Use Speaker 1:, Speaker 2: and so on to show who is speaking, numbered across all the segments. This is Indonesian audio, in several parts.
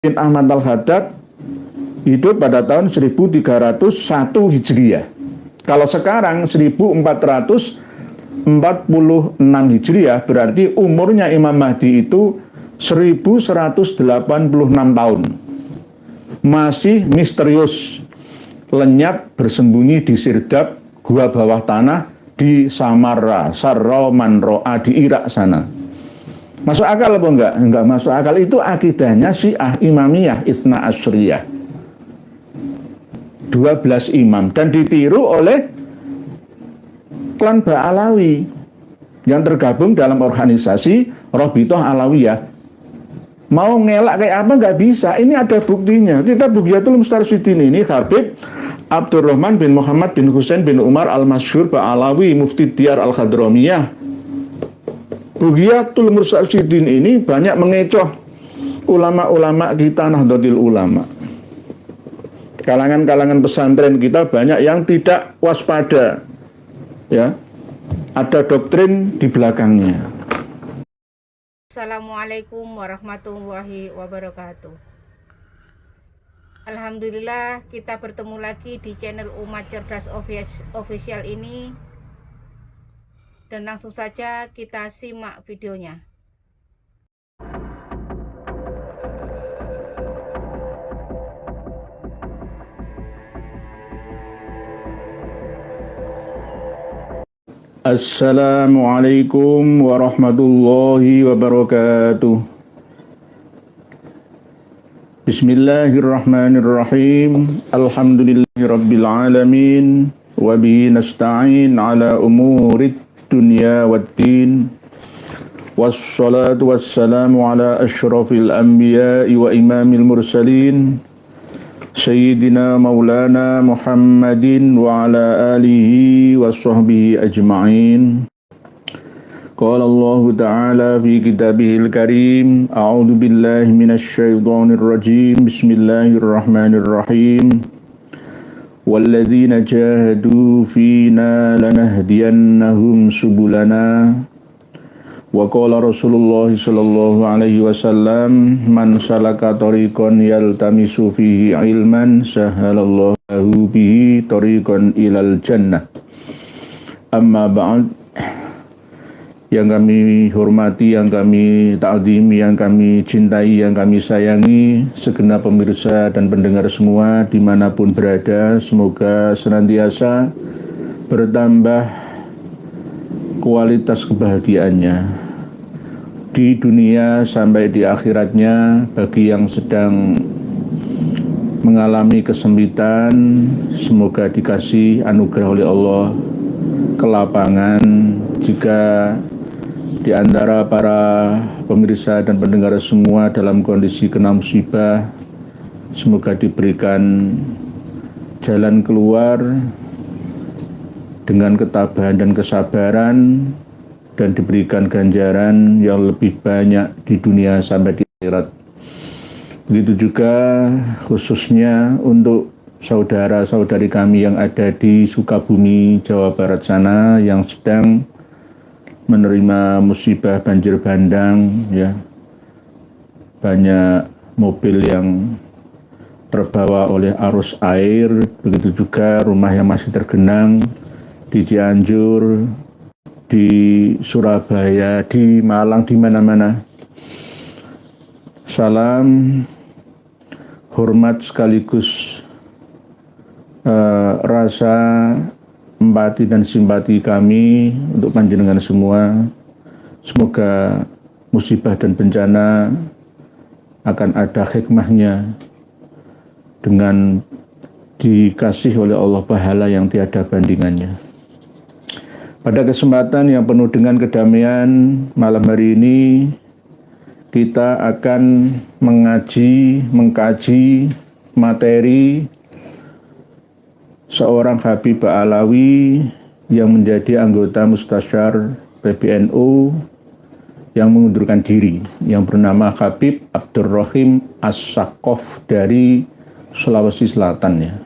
Speaker 1: bin Ahmad Al-Haddad hidup pada tahun 1301 Hijriah. Kalau sekarang 1446 Hijriah, berarti umurnya Imam Mahdi itu 1186 tahun. Masih misterius, lenyap bersembunyi di Sirdab, gua bawah tanah di Samarra, Sarra Manro'a di Irak sana. Masuk akal apa enggak? Enggak masuk akal. Itu akidahnya Syiah Imamiyah Itsna Asyriyah. 12 imam dan ditiru oleh klan Ba'alawi yang tergabung dalam organisasi Rabithah Alawiyah. Mau ngelak kayak apa nggak bisa. Ini ada buktinya. Kita Bughyatul Mustarsyidin ini Habib Abdurrahman bin Muhammad bin Husain bin Umar Al-Masyhur Ba'alawi Mufti Diyar Al-Khadramiyah. Bughyatul Mustarsyidin ini banyak mengecoh ulama-ulama kita Nahdlatul Ulama. Kalangan-kalangan pesantren kita banyak yang tidak waspada. Ya. Ada doktrin di belakangnya.
Speaker 2: Assalamualaikum warahmatullahi wabarakatuh. Alhamdulillah kita bertemu lagi di channel Umat Cerdas Official ini. Dan langsung saja kita simak videonya.
Speaker 1: Assalamualaikum warahmatullahi wabarakatuh. Bismillahirrahmanirrahim. Alhamdulillahi rabbil alamin. Wa bihi nasta'in ala umurid dunya waddin. Wassalatu wassalamu ala asyrafil anbiya'i wa imamil mursalin. Sayyidina Maulana Muhammadin wa ala alihi wa sahbihi ajma'in. Qala Allah Ta'ala fi kitabihil karim. A'udhu billahi minasy syaithanir rajim. Bismillahirrahmanirrahim. Walladzina jahadu fina lanahdiyannahum subulana. Wa qala Rasulullah sallallahu alaihi wasallam, man salaka tariqan yaltamisu fihi ilman sahalallahu lahu bihi tariqan ilal jannah. Amma ba'd. Yang kami hormati, yang kami ta'zimi, yang kami cintai, yang kami sayangi, segenap pemirsa dan pendengar semua dimanapun berada, semoga senantiasa bertambah kualitas kebahagiaannya di dunia sampai di akhiratnya. Bagi yang sedang mengalami kesempitan, semoga dikasih anugerah oleh Allah kelapangan. Jika di antara para pemirsa dan pendengar semua dalam kondisi kena musibah, semoga diberikan jalan keluar dengan ketabahan dan kesabaran, dan diberikan ganjaran yang lebih banyak di dunia sampai di akhirat. Begitu juga khususnya untuk saudara-saudari kami yang ada di Sukabumi, Jawa Barat sana, yang sedang menerima musibah banjir bandang, ya. Banyak mobil yang terbawa oleh arus air, begitu juga rumah yang masih tergenang di Cianjur, di Surabaya, di Malang, di mana-mana. Salam hormat sekaligus rasa empati dan simpati kami untuk panjenengan semua. Semoga musibah dan bencana akan ada hikmahnya dengan dikasih oleh Allah pahala yang tiada bandingannya. Pada kesempatan yang penuh dengan kedamaian malam hari ini, kita akan mengkaji materi seorang Habib Ba'alawi yang menjadi anggota Mustasyar PBNU yang mengundurkan diri, yang bernama Habib Abdurrahim As-Saqqaf dari Sulawesi Selatan, ya.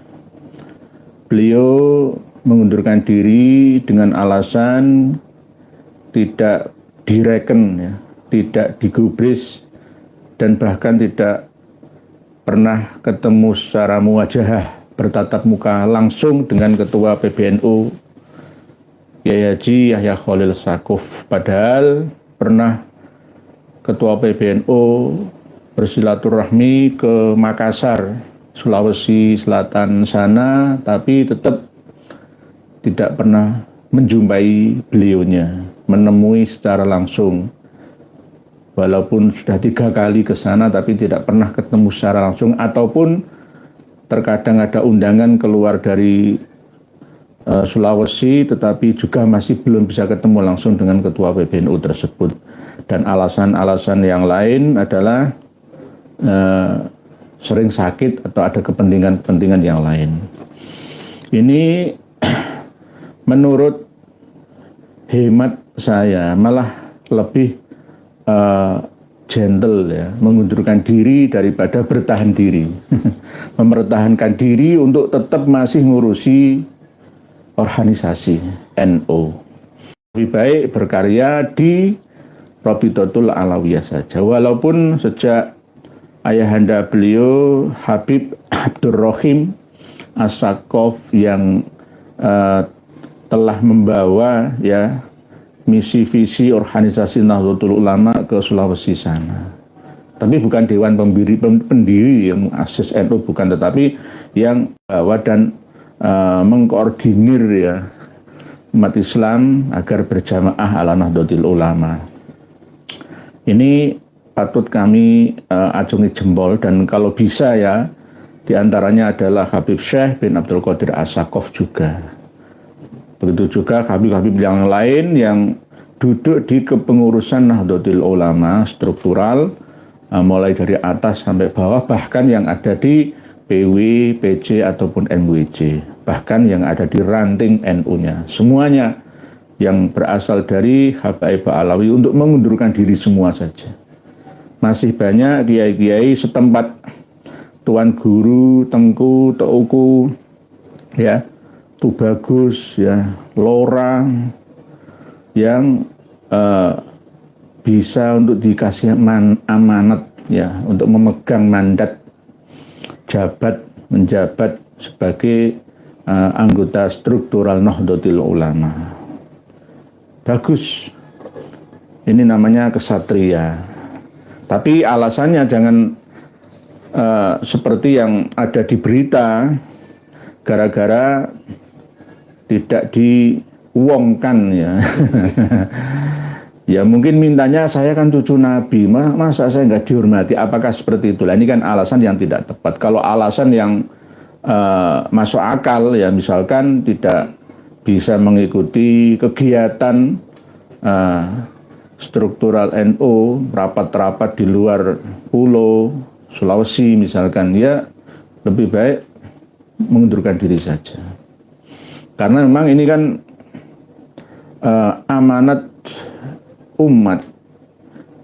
Speaker 1: Beliau mengundurkan diri dengan alasan tidak direken, ya, tidak digubris, dan bahkan tidak pernah ketemu secara muwajahah, bertatap muka langsung dengan Ketua PBNU Kiai Haji Yahya Khalil Stakuf. Padahal pernah Ketua PBNU bersilaturahmi ke Makassar, Sulawesi Selatan sana, tapi tetap tidak pernah menjumpai beliaunya, menemui secara langsung. Walaupun sudah 3 kali ke sana, tapi tidak pernah ketemu secara langsung, ataupun terkadang ada undangan keluar dari Sulawesi, tetapi juga masih belum bisa ketemu langsung dengan Ketua PBNU tersebut. Dan alasan-alasan yang lain adalah sering sakit atau ada kepentingan-kepentingan yang lain. Ini menurut hemat saya malah lebih gentle ya, mengundurkan diri daripada bertahan diri. Mempertahankan diri untuk tetap masih ngurusi organisasi NU. Lebih baik berkarya di Rabitatul Alawiyah saja. Walaupun sejak ayahanda beliau Habib Abdurrahim As-Stakuf yang telah membawa ya misi visi organisasi Nahdlatul Ulama ke Sulawesi sana. Tapi bukan dewan pendiri yang muassis NU, bukan, tetapi yang bawa dan mengkoordinir ya umat Islam agar berjamaah ala Nahdlatul Ulama. Ini patut kami acungi jempol, dan kalau bisa ya diantaranya adalah Habib Syekh bin Abdul Qadir As-Stakuf juga. Begitu juga habib-habib yang lain yang duduk di kepengurusan Nahdlatul Ulama struktural, mulai dari atas sampai bawah, bahkan yang ada di PW, PC ataupun MWC, bahkan yang ada di ranting NU-nya. Semuanya yang berasal dari Habaib Alawi untuk mengundurkan diri semua saja. Masih banyak kiai-kiai setempat, Tuan Guru, Tengku, Teuku, ya, Tubagus, ya, Lora, yang bisa untuk dikasih amanat ya untuk memegang mandat menjabat sebagai anggota struktural Nahdlatul Ulama. Bagus, ini namanya kesatria. Tapi alasannya jangan seperti yang ada di berita, gara-gara tidak diuangkan ya. Ya mungkin mintanya, saya kan cucu Nabi, masa saya nggak dihormati, apakah seperti itu? Ini kan alasan yang tidak tepat. Kalau alasan yang masuk akal ya, misalkan tidak bisa mengikuti kegiatan struktural NU, rapat-rapat di luar pulau Sulawesi misalkan, ya lebih baik mengundurkan diri saja. Karena memang ini kan amanat umat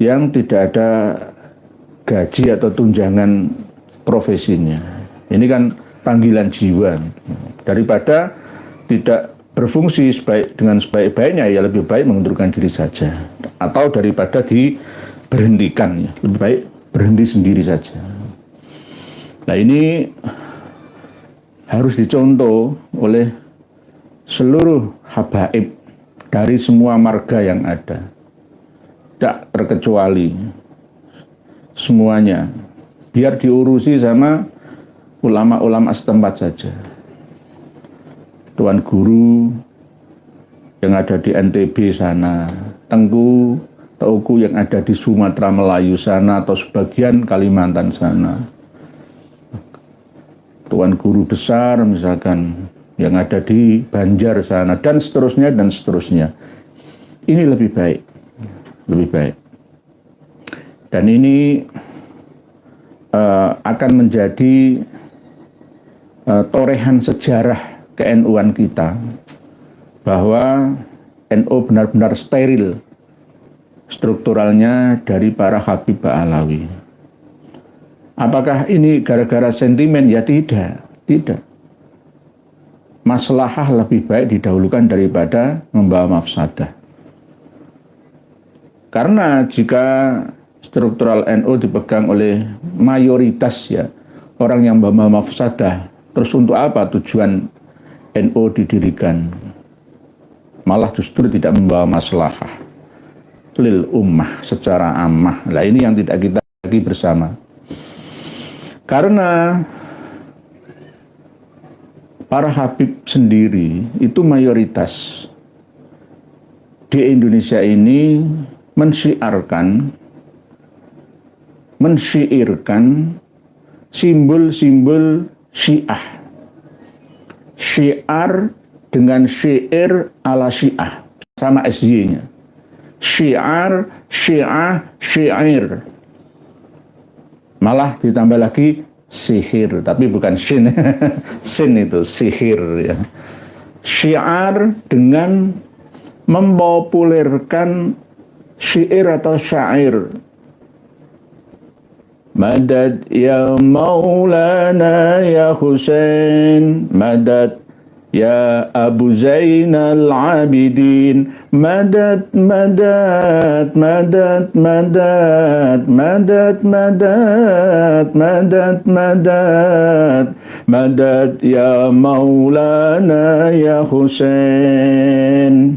Speaker 1: yang tidak ada gaji atau tunjangan profesinya. Ini kan panggilan jiwa. Daripada tidak berfungsi dengan sebaik-baiknya, ya lebih baik mengundurkan diri saja. Atau daripada diberhentikan, ya lebih baik berhenti sendiri saja. Nah ini harus dicontoh oleh seluruh habaib dari semua marga yang ada, tak terkecuali semuanya, biar diurusi sama ulama-ulama setempat saja. Tuan Guru yang ada di NTB sana, Tengku, Teuku yang ada di Sumatera Melayu sana atau sebagian Kalimantan sana, Tuan Guru besar misalkan yang ada di Banjar sana, dan seterusnya dan seterusnya. Ini lebih baik, lebih baik. Dan ini akan menjadi torehan sejarah ke-NU-an kita, bahwa NU benar-benar steril strukturalnya dari para Habib Alawi. Apakah ini gara-gara sentimen? Ya tidak, tidak. Maslahah lebih baik didahulukan daripada membawa mafsadah. Karena jika struktural NU dipegang oleh mayoritas ya, orang yang membawa mafsadah. Terus untuk apa tujuan NU didirikan? Malah justru tidak membawa maslahah lil ummah secara ammah. Nah, ini yang tidak kita lagi bersama. Karena para habib sendiri itu mayoritas di Indonesia ini mensyiarkan simbol-simbol Syiah. Syiar dengan syair ala Syiah, sama SY-nya. Syiar, Syiah, syair. Malah ditambah lagi sihir, tapi bukan shin. Sin itu sihir ya. Syiar dengan mempopulerkan syair atau syair. Madad ya Maulana ya Husain, madad ya Abu Zainal Abidin, madad madad madad madad madad madad madad madad madad ya Maulana ya Husain.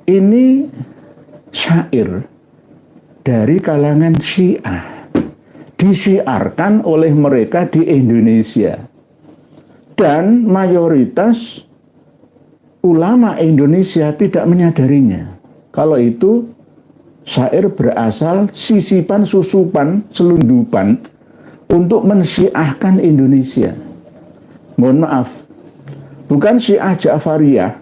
Speaker 1: Ini syair dari kalangan Syiah, disiarkan oleh mereka di Indonesia, dan mayoritas ulama Indonesia tidak menyadarinya. Kalau itu syair berasal sisipan, susupan, selundupan untuk mensyiahkan Indonesia. Mohon maaf, bukan Syiah Ja'fariyah,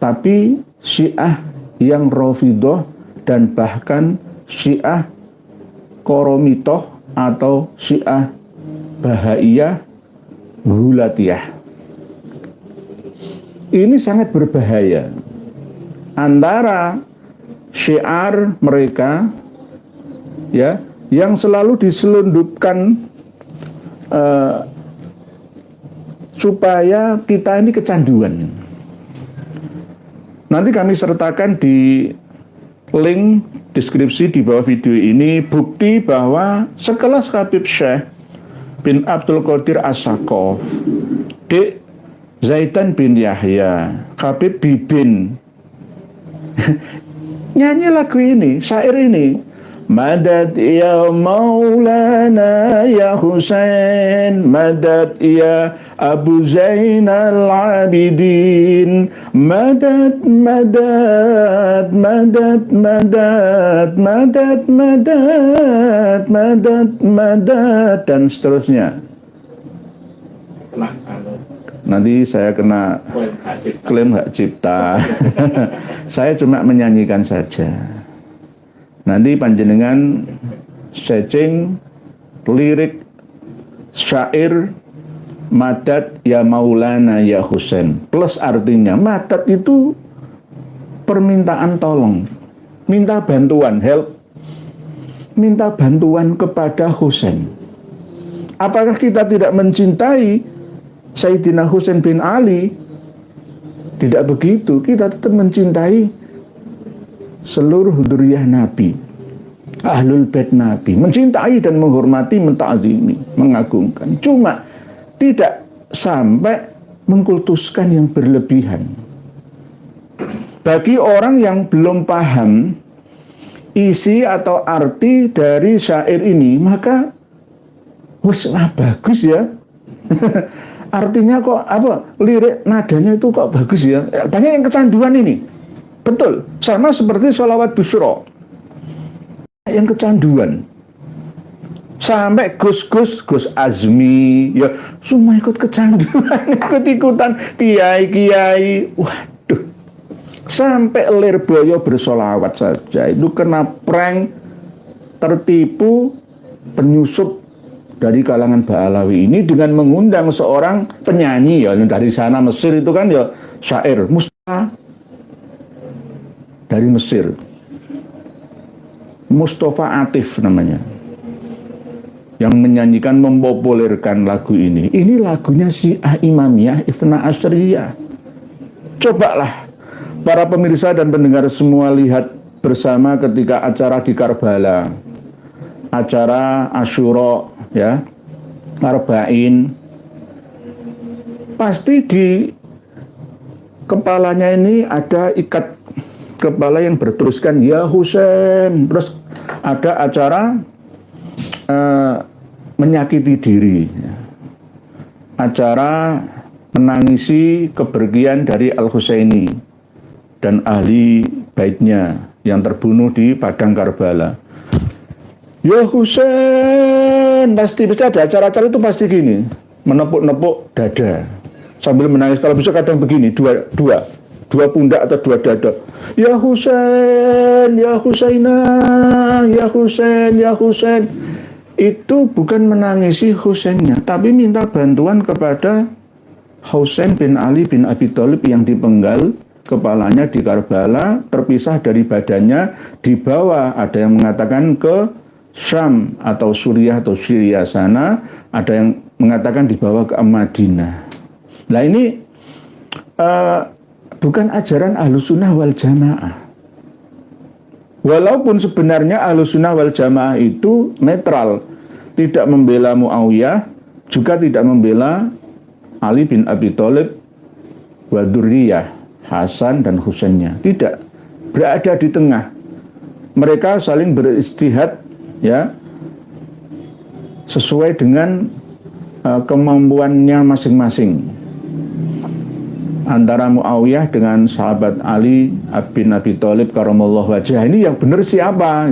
Speaker 1: tapi Syiah yang Rafidhah dan bahkan Syiah Koromitoh atau Syiah Bahaiyah Hulatiyah. Ini sangat berbahaya. Antara syiar mereka ya yang selalu diselundupkan supaya kita ini kecanduan. Nanti kami sertakan di link deskripsi di bawah video ini bukti bahwa sekelas Habib Syekh bin Abdul Qadir As-Saqqaf, Dek Zaidan bin Yahya, Habib Bibin nyanyi lagu ini, syair ini. Madad ya Maulana ya Husain, madad ya Abu Zainal Abidin, madad madad madad madad madad madad madad madad dan seterusnya. Nanti saya kena klaim hak cipta. Saya cuma menyanyikan saja. Nanti panjenengan searching lirik syair madad ya Maulana ya Husain, plus artinya madad itu permintaan tolong, minta bantuan, help, minta bantuan kepada Husain. Apakah kita tidak mencintai Sayyidina Husain bin Ali? Tidak begitu, kita tetap mencintai seluruh dzurriyyah Nabi, Ahlul Bait Nabi, mencintai dan menghormati, menta'zimi, mengagungkan. Cuma tidak sampai mengkultuskan yang berlebihan. Bagi orang yang belum paham isi atau arti dari syair ini, maka bagus ya. Artinya kok apa? Lirik nadanya itu kok bagus ya. Banyak yang kecanduan ini. Betul, sama seperti sholawat Busyra yang kecanduan. Sampai Gus Azmi ya semua ikut kecanduan, ikut-ikutan kiai-kiai. Waduh, sampai Lirboyo bersolawat saja itu kena prank, tertipu penyusup dari kalangan Ba'alawi ini dengan mengundang seorang penyanyi ya dari sana Mesir itu kan ya syair Mustafa dari Mesir, Mustafa Atif namanya, yang menyanyikan, mempopulerkan lagu ini. Ini lagunya Syiah Imamiyah Itsna Asyariyah. Cobalah para pemirsa dan pendengar semua lihat bersama ketika acara di Karbala. acara Asyura, ya, Arba'in, pasti di kepalanya ini ada ikat kepala yang bertuliskan ya Husain. Terus ada acara menyakiti diri, acara menangisi kepergian dari Al-Husaini dan ahli baitnya yang terbunuh di padang Karbala. Ya Husain, pasti ada acara-acara itu pasti gini, menepuk-nepuk dada sambil menangis. Kalau bisa kadang begini, dua pundak atau dua dada. Ya Husain, ya Husainah, ya Husain, ya Husain. Itu bukan menangisi Husainnya, tapi minta bantuan kepada Husain bin Ali bin Abi Thalib yang dipenggal kepalanya di Karbala, terpisah dari badannya, dibawa, ada yang mengatakan ke Syam atau Suriah atau Syria sana, ada yang mengatakan dibawa ke Madinah. Nah ini bukan ajaran Ahlussunnah wal Jamaah. Walaupun sebenarnya Ahlussunnah wal Jamaah itu netral, tidak membela Muawiyah, juga tidak membela Ali bin Abi Thalib wa dzurriyyah, Hasan dan Husainnya. Tidak, berada di tengah. Mereka saling beristihad, ya, sesuai dengan kemampuannya masing-masing. Antara Muawiyah dengan sahabat Ali bin Abi Thalib karamallahu wajhah, ini yang benar siapa?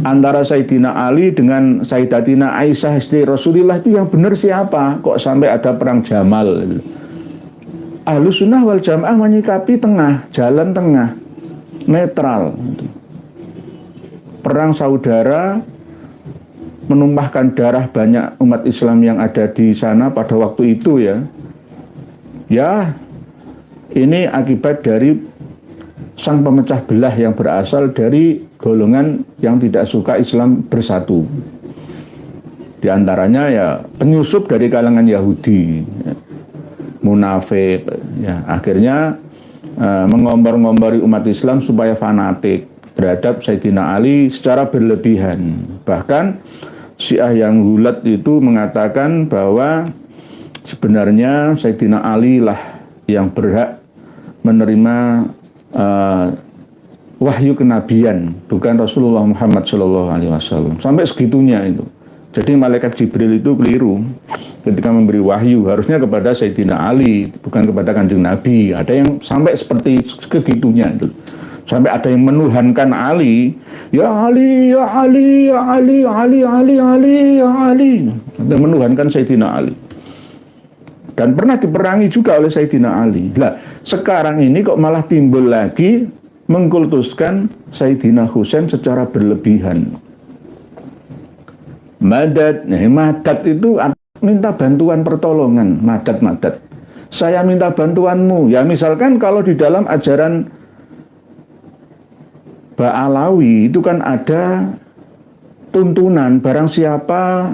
Speaker 1: Antara Sayyidina Ali dengan Sayyidatina Aisyah istri Rasulullah, itu yang benar siapa? Kok sampai ada perang Jamal? Ahlussunnah wal Jamaah menyikapi tengah, jalan tengah, netral. Perang saudara menumpahkan darah banyak umat Islam yang ada di sana pada waktu itu, ya. Ya, ini akibat dari sang pemecah belah yang berasal dari golongan yang tidak suka Islam bersatu. Di antaranya ya penyusup dari kalangan Yahudi, ya, munafik, ya, akhirnya mengompor-ngompori umat Islam supaya fanatik terhadap Sayyidina Ali secara berlebihan. Bahkan Syiah yang gulat itu mengatakan bahwa sebenarnya Sayyidina Ali lah yang berhak menerima wahyu kenabian, bukan Rasulullah Muhammad SAW. Sampai segitunya itu. Jadi malaikat Jibril itu keliru ketika memberi wahyu, harusnya kepada Sayyidina Ali, bukan kepada Kanjeng Nabi. Ada yang sampai seperti segitunya itu. Sampai ada yang menuhankan Ali, ya Ali, ya Ali, ya Ali, Ali, Ali, Ali, ya Ali. Sampai menuhankan Sayyidina Ali. Dan pernah diperangi juga oleh Sayyidina Ali. Nah, sekarang ini kok malah timbul lagi mengkultuskan Sayyidina Husain secara berlebihan. Madad, nah, madad itu minta bantuan pertolongan, madad. Saya minta bantuanmu. Ya misalkan kalau di dalam ajaran Ba'alawi itu kan ada tuntunan, barang siapa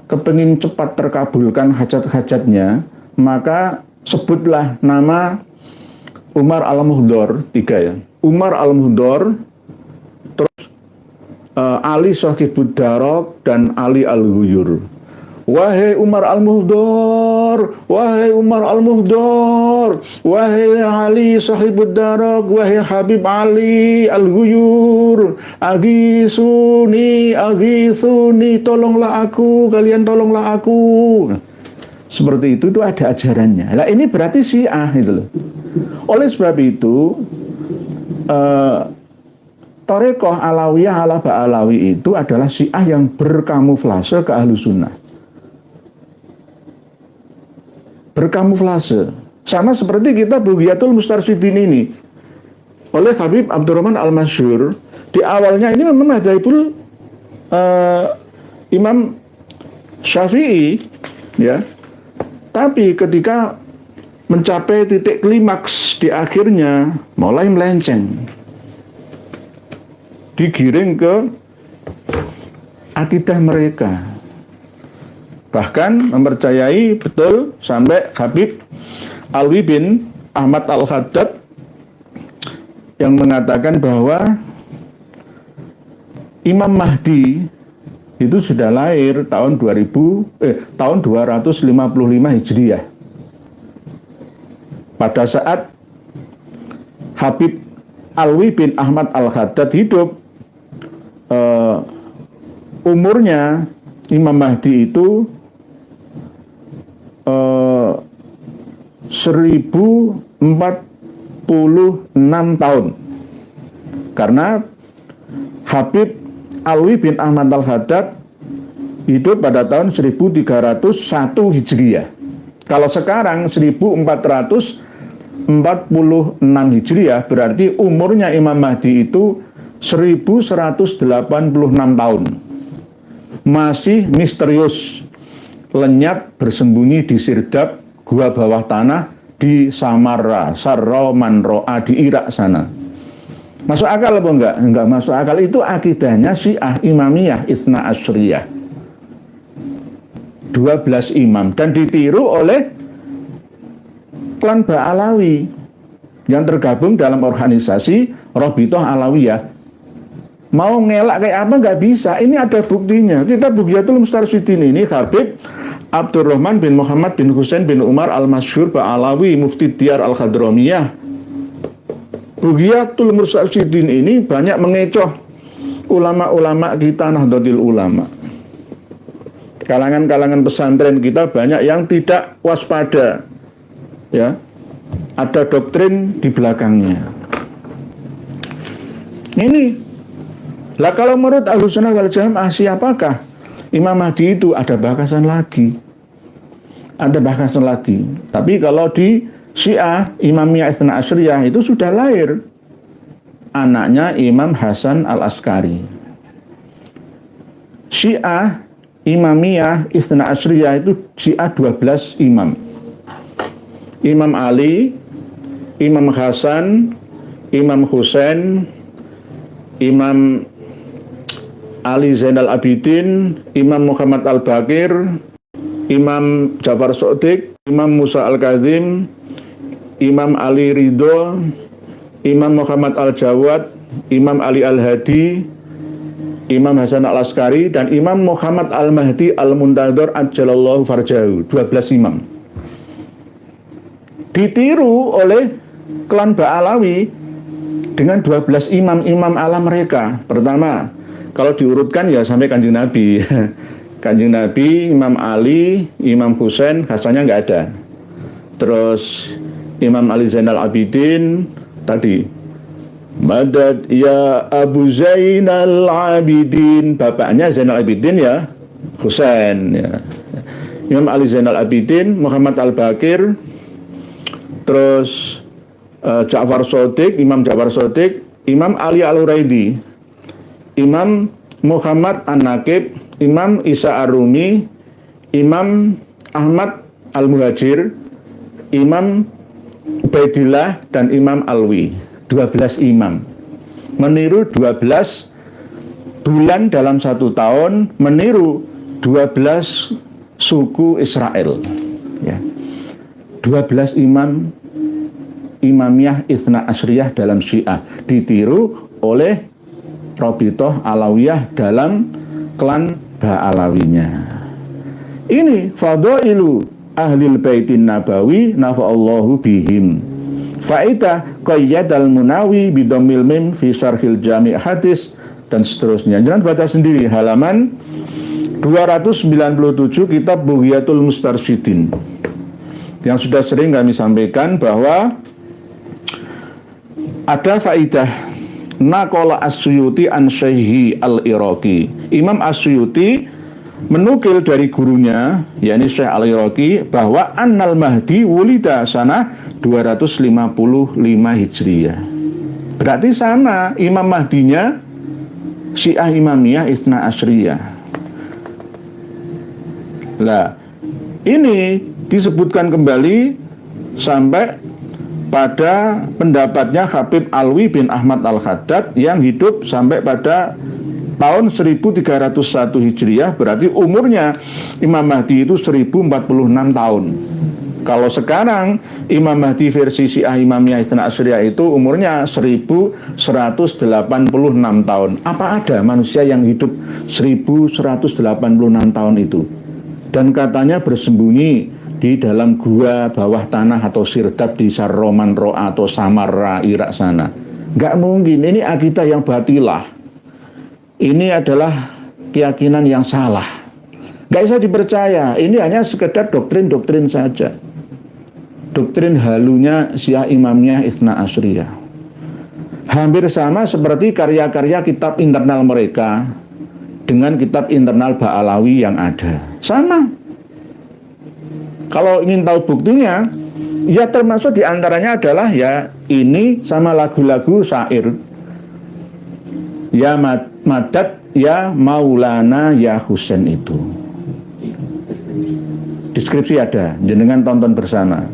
Speaker 1: kepingin cepat terkabulkan hajat-hajatnya, maka sebutlah nama Umar al-Muhdor, 3 ya. Umar al-Muhdor, terus Ali Sahibud Darok, dan Ali al-Ghuyur. Wahai Umar al-Muhdor, wahai Umar al-Muhdor, wahai Ali Sahibud Darok, wahai Habib Ali al-Ghuyur, agisuni, tolonglah aku, kalian tolonglah aku. Seperti itu ada ajarannya. Nah ini berarti Syiah itu loh. Oleh sebab itu Thariqah Alawiyah ala Ba'alawi itu adalah Syiah yang berkamuflase ke Ahlussunnah. Berkamuflase. Sama seperti kita Bughiyatul Mustarsyidin ini oleh Habib Abdurrahman Al-Masyhur. Di awalnya ini memang madzhabul Imam Syafi'i, ya. Tapi ketika mencapai titik klimaks di akhirnya mulai melenceng, digiring ke akidah mereka, bahkan mempercayai betul sampai Habib Alwi bin Ahmad Al-Haddad yang mengatakan bahwa Imam Mahdi itu sudah lahir tahun 255 Hijriah. Pada saat Habib Alwi bin Ahmad Al-Haddad hidup, umurnya Imam Mahdi itu 1046 tahun. Karena Habib Alwi bin Ahmad Al-Haddad hidup pada tahun 1301 Hijriah. Kalau sekarang 1446 Hijriah, berarti umurnya Imam Mahdi itu 1186 tahun. Masih misterius, lenyap bersembunyi di Sirdab, gua bawah tanah di Samarra, Sarra Manro'a di Irak sana. Masuk akal apa enggak? Enggak masuk akal. Itu akidahnya Syiah Imamiyah Itsna Asyriyah. 12 imam, dan ditiru oleh klan Ba'alawi yang tergabung dalam organisasi Rabithah Alawiyah. Mau ngelak kayak apa nggak bisa. Ini ada buktinya. Kita Bughyatul Mustarsyidin ini Habib Abdurrahman bin Muhammad bin Husain bin Umar Al-Masyhur Ba'alawi Mufti Diyar Al-Khadramiyah. Bughyatul Mustarsyidin ini banyak mengecoh ulama-ulama kita Nahdlatul Ulama. Kalangan-kalangan pesantren kita banyak yang tidak waspada, ya, ada doktrin di belakangnya. Ini, lah kalau menurut Ahlussunnah wal Jamaah siapakah Imam Mahdi itu? Ada bahasan lagi, Tapi kalau di Syiah Imamiyah Itsna Asyriyah itu sudah lahir anaknya Imam Hasan Al-Askari. Syiah Imamiyah Itsna Asyriyah itu Syiah 12 imam. Imam Ali, Imam Hasan, Imam Husain, Imam Ali Zainal Abidin, Imam Muhammad Al-Baqir, Imam Ja'far Shadiq, Imam Musa Al-Kazim, Imam Ali Ridho, Imam Muhammad Al-Jawad, Imam Ali Al-Hadi, Imam Hasan Al-Askari, dan Imam Muhammad Al-Mahdi Al-Muntadhar Ajjalallahu Farjahu. 12 imam. Ditiru oleh klan Ba'alawi dengan 12 imam ala mereka. Pertama, kalau diurutkan ya sampai Kanjeng Nabi. Kanjeng Nabi, Imam Ali, Imam Husain, Hasannya nggak ada. Terus Imam Ali Zainal Abidin tadi, Madad ya Abu Zainal Abidin, bapaknya Zainal Abidin ya Husain, ya. Imam Ali Zainal Abidin, Muhammad Al-Baqir, terus Ja'far Shadiq, Imam Ja'far Shadiq, Imam Ali Al-Huraidi, Imam Muhammad An-Naqib, Imam Isa Ar-Rumi, Imam Ahmad Al-Muhajir, Imam Ubaidillah, dan Imam Alwi. 12 imam. Meniru 12 bulan dalam 1 tahun, meniru 12 suku Israel, ya. 12 imam Imamiyah Itsna Asyriyah dalam Syiah ditiru oleh Rabithah Alawiyah dalam klan Ba'alawinya. Ini fadailu ahlil baitin nabawi nafa'allahu bihim. Faidah qayyadal Munawi bidomil mim fi syarhil jami' hadis, dan seterusnya. Jangan baca sendiri, halaman 297 kitab Bughyatul Mustarsyidin. Yang sudah sering kami sampaikan bahwa ada faidah naqala As-Suyuti an Syekhi Al-Iraqi. Imam As-Suyuti menukil dari gurunya, yakni Syekh Al-Iraqi, bahwa Annal Mahdi wulida sanah 255 Hijriah. Berarti sama Imam Mahdinya Syiah Imamiyah Itsna Asyriyah. Lah, ini disebutkan kembali sampai pada pendapatnya Habib Alwi bin Ahmad Al-Haddad yang hidup sampai pada tahun 1301 Hijriah. Berarti umurnya Imam Mahdi itu 1046 tahun. Kalau sekarang Imam Mahdi versi Syiah Imamiyah Itsna Asyariyah itu umurnya 1186 tahun. Apa ada manusia yang hidup 1186 tahun itu? Dan katanya bersembunyi di dalam gua bawah tanah atau sirdap di Sarroman Ro'a atau Samarra Irak sana. Nggak mungkin, ini akidah yang batilah. Ini adalah keyakinan yang salah. Nggak bisa dipercaya, ini hanya sekedar doktrin-doktrin saja. Doktrin halunya Syiah Imamiyah Itsna Asyariyah. Hampir sama seperti karya-karya kitab internal mereka dengan kitab internal Ba'alawi yang ada. Sama. Kalau ingin tahu buktinya, ya termasuk diantaranya adalah ya ini sama lagu-lagu syair. Ya Madad, ya Maulana, ya Husain itu. Deskripsi ada, jenengan tonton bersama.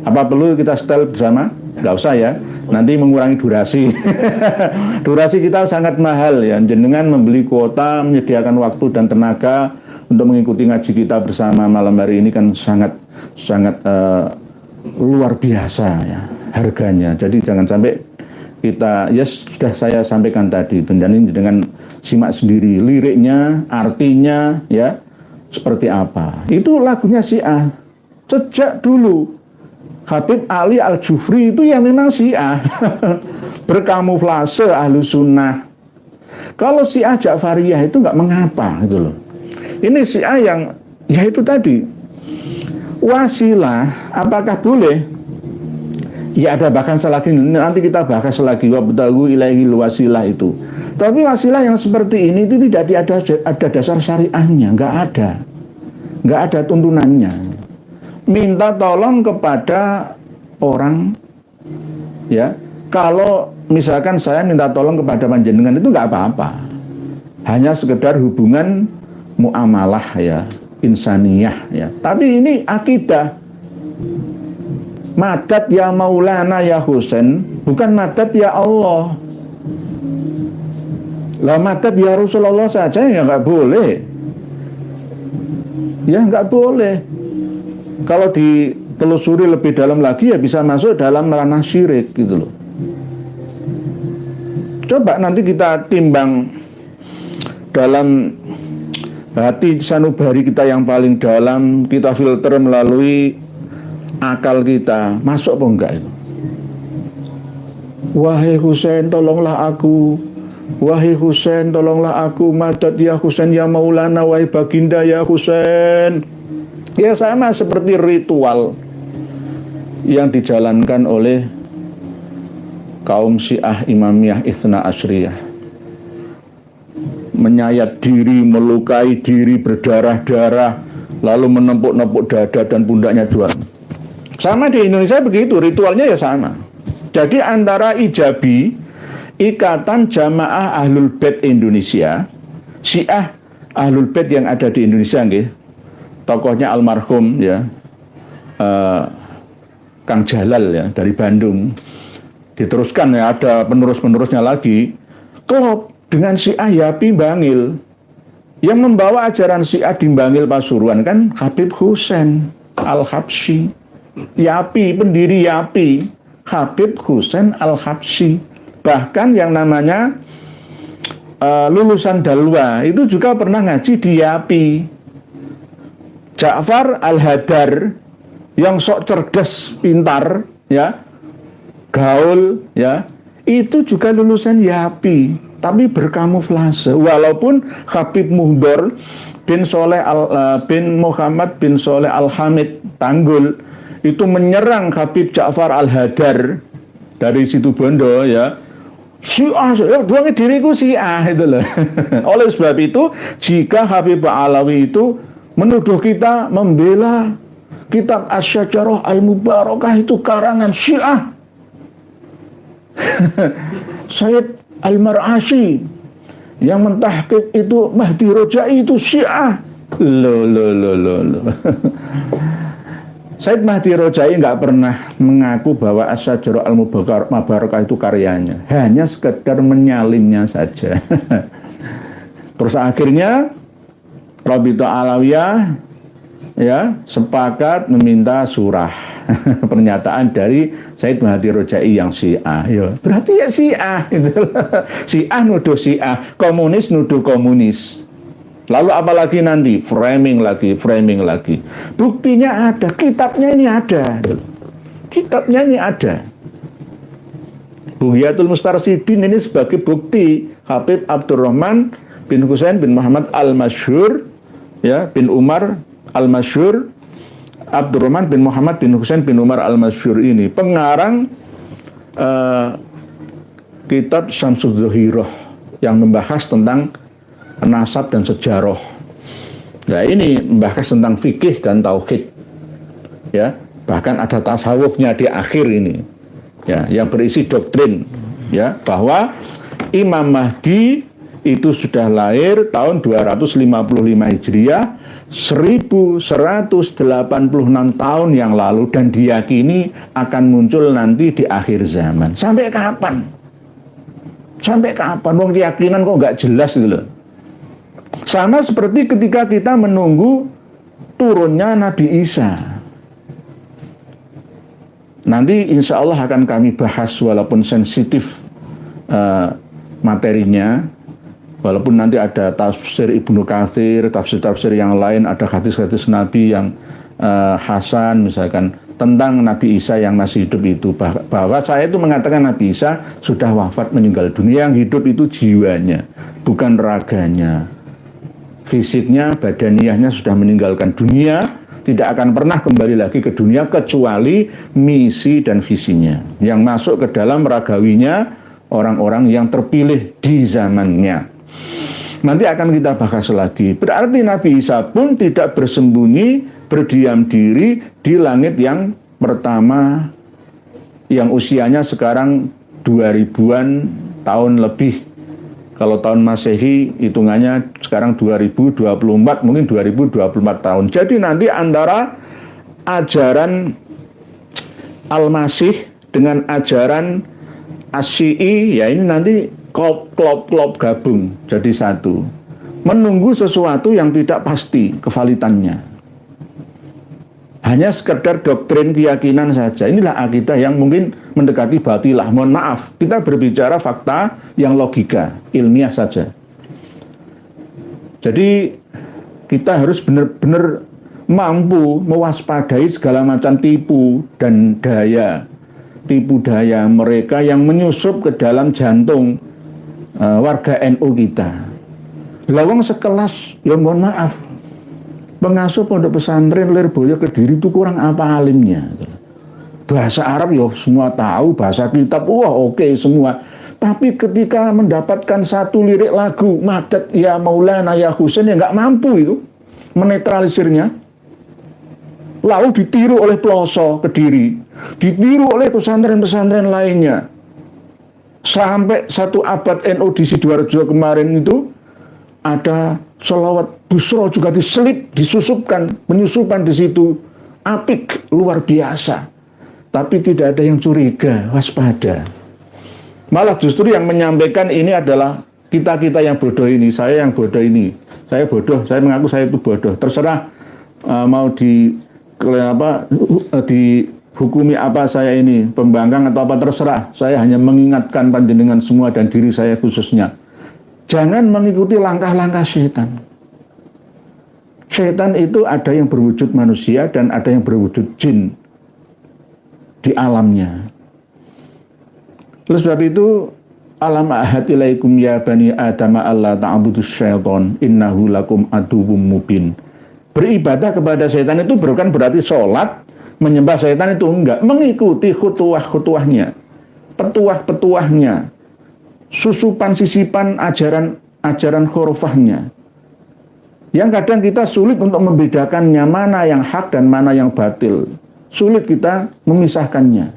Speaker 1: Apa perlu kita setel bersama? Nggak usah ya, nanti mengurangi durasi. Durasi kita sangat mahal ya. Jenengan membeli kuota, menyediakan waktu dan tenaga untuk mengikuti ngaji kita bersama malam hari ini kan sangat luar biasa ya harganya. Jadi jangan sampai kita, ya sudah saya sampaikan tadi, dan ini dengan simak sendiri liriknya, artinya ya seperti apa. Itu lagunya Syiah sejak dulu. Habib Ali Al-Jufri itu ya memang Syiah. Berkamuflase ahlu sunnah. Kalau Syiah Ja'fariyah itu nggak mengapa gitu loh. Ini Syiah yang ya itu tadi wasilah, apakah boleh? Ya ada bahkan selagi nanti kita bahas lagi wabtagu ilaihil wasilah itu. Tapi wasilah yang seperti ini itu tidak ada dasar syariahnya, nggak ada tuntunannya. Minta tolong kepada orang, ya. Kalau misalkan saya minta tolong kepada panjenengan itu nggak apa-apa, hanya sekedar hubungan muamalah ya, insaniyah ya. Tapi ini akidah. Madad ya Maulana ya Husain, bukan madad ya Allah. Lah madad ya Rasulullah saja ya nggak boleh. Ya nggak boleh. Kalau ditelusuri lebih dalam lagi ya bisa masuk dalam ranah syirik gitu loh. Coba nanti kita timbang dalam hati sanubari kita yang paling dalam, kita filter melalui akal kita, masuk apa enggak itu? Wahai Husain tolonglah aku, wahai Husain tolonglah aku, madad ya Husain ya Maulana, wahai baginda ya Husain. Ya sama seperti ritual yang dijalankan oleh kaum Syiah Imamiyah Itsna Asyariyah. Menyayat diri, melukai diri, berdarah-darah, lalu menempuk-nempuk dada dan pundaknya dua. Sama di Indonesia begitu, ritualnya ya sama. Jadi antara Ijabi, Ikatan Jamaah Ahlul Bait Indonesia, Syiah Ahlul Bait yang ada di Indonesia nggih. Tokohnya almarhum ya Kang Jalal ya dari Bandung. Diteruskan ya ada penerus-penerusnya lagi. Klop dengan Syiah Yapi Bangil. Yang membawa ajaran Syiah di Bangil Pasuruan kan Habib Husain Al-Habsyi. Yapi, pendiri Yapi, Habib Husain Al-Habsyi. Bahkan yang namanya lulusan Dalwa itu juga pernah ngaji di Yapi. Ja'far Al-Hadar yang sok cerdas, pintar, ya, gaul, ya, itu juga lulusan Yapi, tapi berkamuflase. Walaupun Habib Muhdor bin Muhammad bin Soleh Al-Hamid Tanggul itu menyerang Habib Ja'far Al-Hadar dari Situbondo, ya, Syiah, buangnya diriku Syiah itu loh. Oleh sebab itu, jika Habib Alawi itu menuduh kita membela kitab Asy-Syajarah Al-Mubarakah itu karangan Syiah, Sayyid Al-Mar'ashi yang mentahqiq itu Mahdi Rojai itu Syiah. Loh. Sayyid Mahdi Rojai nggak pernah mengaku bahwa Asy-Syajarah Al-Mubarakah itu karyanya, hanya sekedar menyalinnya saja. Terus akhirnya Rabita Alawiyah ya sepakat meminta surah. Pernyataan dari Said Mahathir Rojai yang Syiah. Ya, berarti ya Syiah gitu. Syiah nuduh Syiah, komunis nuduh komunis. Lalu apalagi nanti framing lagi. Buktinya ada, kitabnya ini ada. Kitabnya ini ada. Bughyatul Mustarsyidin ini sebagai bukti. Habib Abdurrahman bin Husain bin Muhammad Al-Masyhur, ya, bin Umar Al-Masyhur, Abdurrahman bin Muhammad bin Husain bin Umar Al-Masyhur ini pengarang kitab Syamsuz Zuhirah yang membahas tentang nasab dan sejarah. Nah, ini membahas tentang fikih dan tauhid. Ya, bahkan ada tasawufnya di akhir ini. Ya, yang berisi doktrin, ya, bahwa Imam Mahdi itu sudah lahir tahun 255 Hijriah, 1186 tahun yang lalu, dan diyakini akan muncul nanti di akhir zaman. Sampai kapan? Sampai kapan? Wong keyakinan kok nggak jelas gitu loh. Sama seperti ketika kita menunggu turunnya Nabi Isa. Nanti insya Allah akan kami bahas, walaupun sensitif materinya, walaupun nanti ada tafsir Ibnu Katsir, tafsir-tafsir yang lain, ada hadis-hadis Nabi yang Hasan misalkan tentang Nabi Isa yang masih hidup itu, bahwa saya itu mengatakan Nabi Isa sudah wafat meninggal dunia, yang hidup itu jiwanya, bukan raganya. Fisiknya, badaniyahnya sudah meninggalkan dunia, tidak akan pernah kembali lagi ke dunia kecuali misi dan visinya yang masuk ke dalam ragawinya orang-orang yang terpilih di zamannya. Nanti akan kita bahas lagi. Berarti Nabi Isa pun tidak bersembunyi, berdiam diri di langit yang pertama, yang usianya sekarang 2000-an tahun lebih. Kalau tahun Masehi hitungannya sekarang 2024, mungkin 2024 tahun. Jadi nanti antara ajaran Al-Masih dengan ajaran Asy-Syi'i, ya ini nanti klop gabung jadi satu. Menunggu sesuatu yang tidak pasti kevalitannya. Hanya sekedar doktrin keyakinan saja. Inilah akidah yang mungkin mendekati batilah. Mohon maaf, kita berbicara fakta yang logika, ilmiah saja. Jadi kita harus benar-benar mampu mewaspadai segala macam tipu daya mereka yang menyusup ke dalam jantung warga NU kita. Lawang sekelas, ya mohon maaf, pengasuh pondok pesantren Lirboyo Kediri itu kurang apa alimnya. Bahasa Arab ya semua tahu, bahasa kitab wah oke semua. Tapi ketika mendapatkan satu lirik lagu Madad ya Maulana ya Husain, ya nggak mampu itu menetralisirnya. Lalu ditiru oleh Ploso Kediri, ditiru oleh pesantren-pesantren lainnya. Sampai satu abad NU di Sidoarjo kemarin itu ada sholawat Busro juga diselip, menyusupkan di situ, apik luar biasa. Tapi tidak ada yang curiga, waspada. Malah justru yang menyampaikan ini adalah kita yang bodoh ini, saya yang bodoh ini. Saya bodoh, saya mengaku saya itu bodoh. Terserah mau dihukumi apa saya ini, pembangkang atau apa, terserah. Saya hanya mengingatkan panjenengan semua dan diri saya khususnya. Jangan mengikuti langkah-langkah syaitan. Syaitan itu ada yang berwujud manusia dan ada yang berwujud jin di alamnya. Oleh sebab itu, alam ahad ilaikum ya bani adam alla ta'budus syaitan innahu lakum aduwwum mubin. Beribadah kepada syaitan itu bukan berarti sholat, menyembah syaitan itu enggak. Mengikuti khutuah-khutuahnya, petuah-petuahnya, susupan-sisipan ajaran khurafahnya. Yang kadang kita sulit untuk membedakannya, mana yang hak dan mana yang batil. Sulit kita memisahkannya.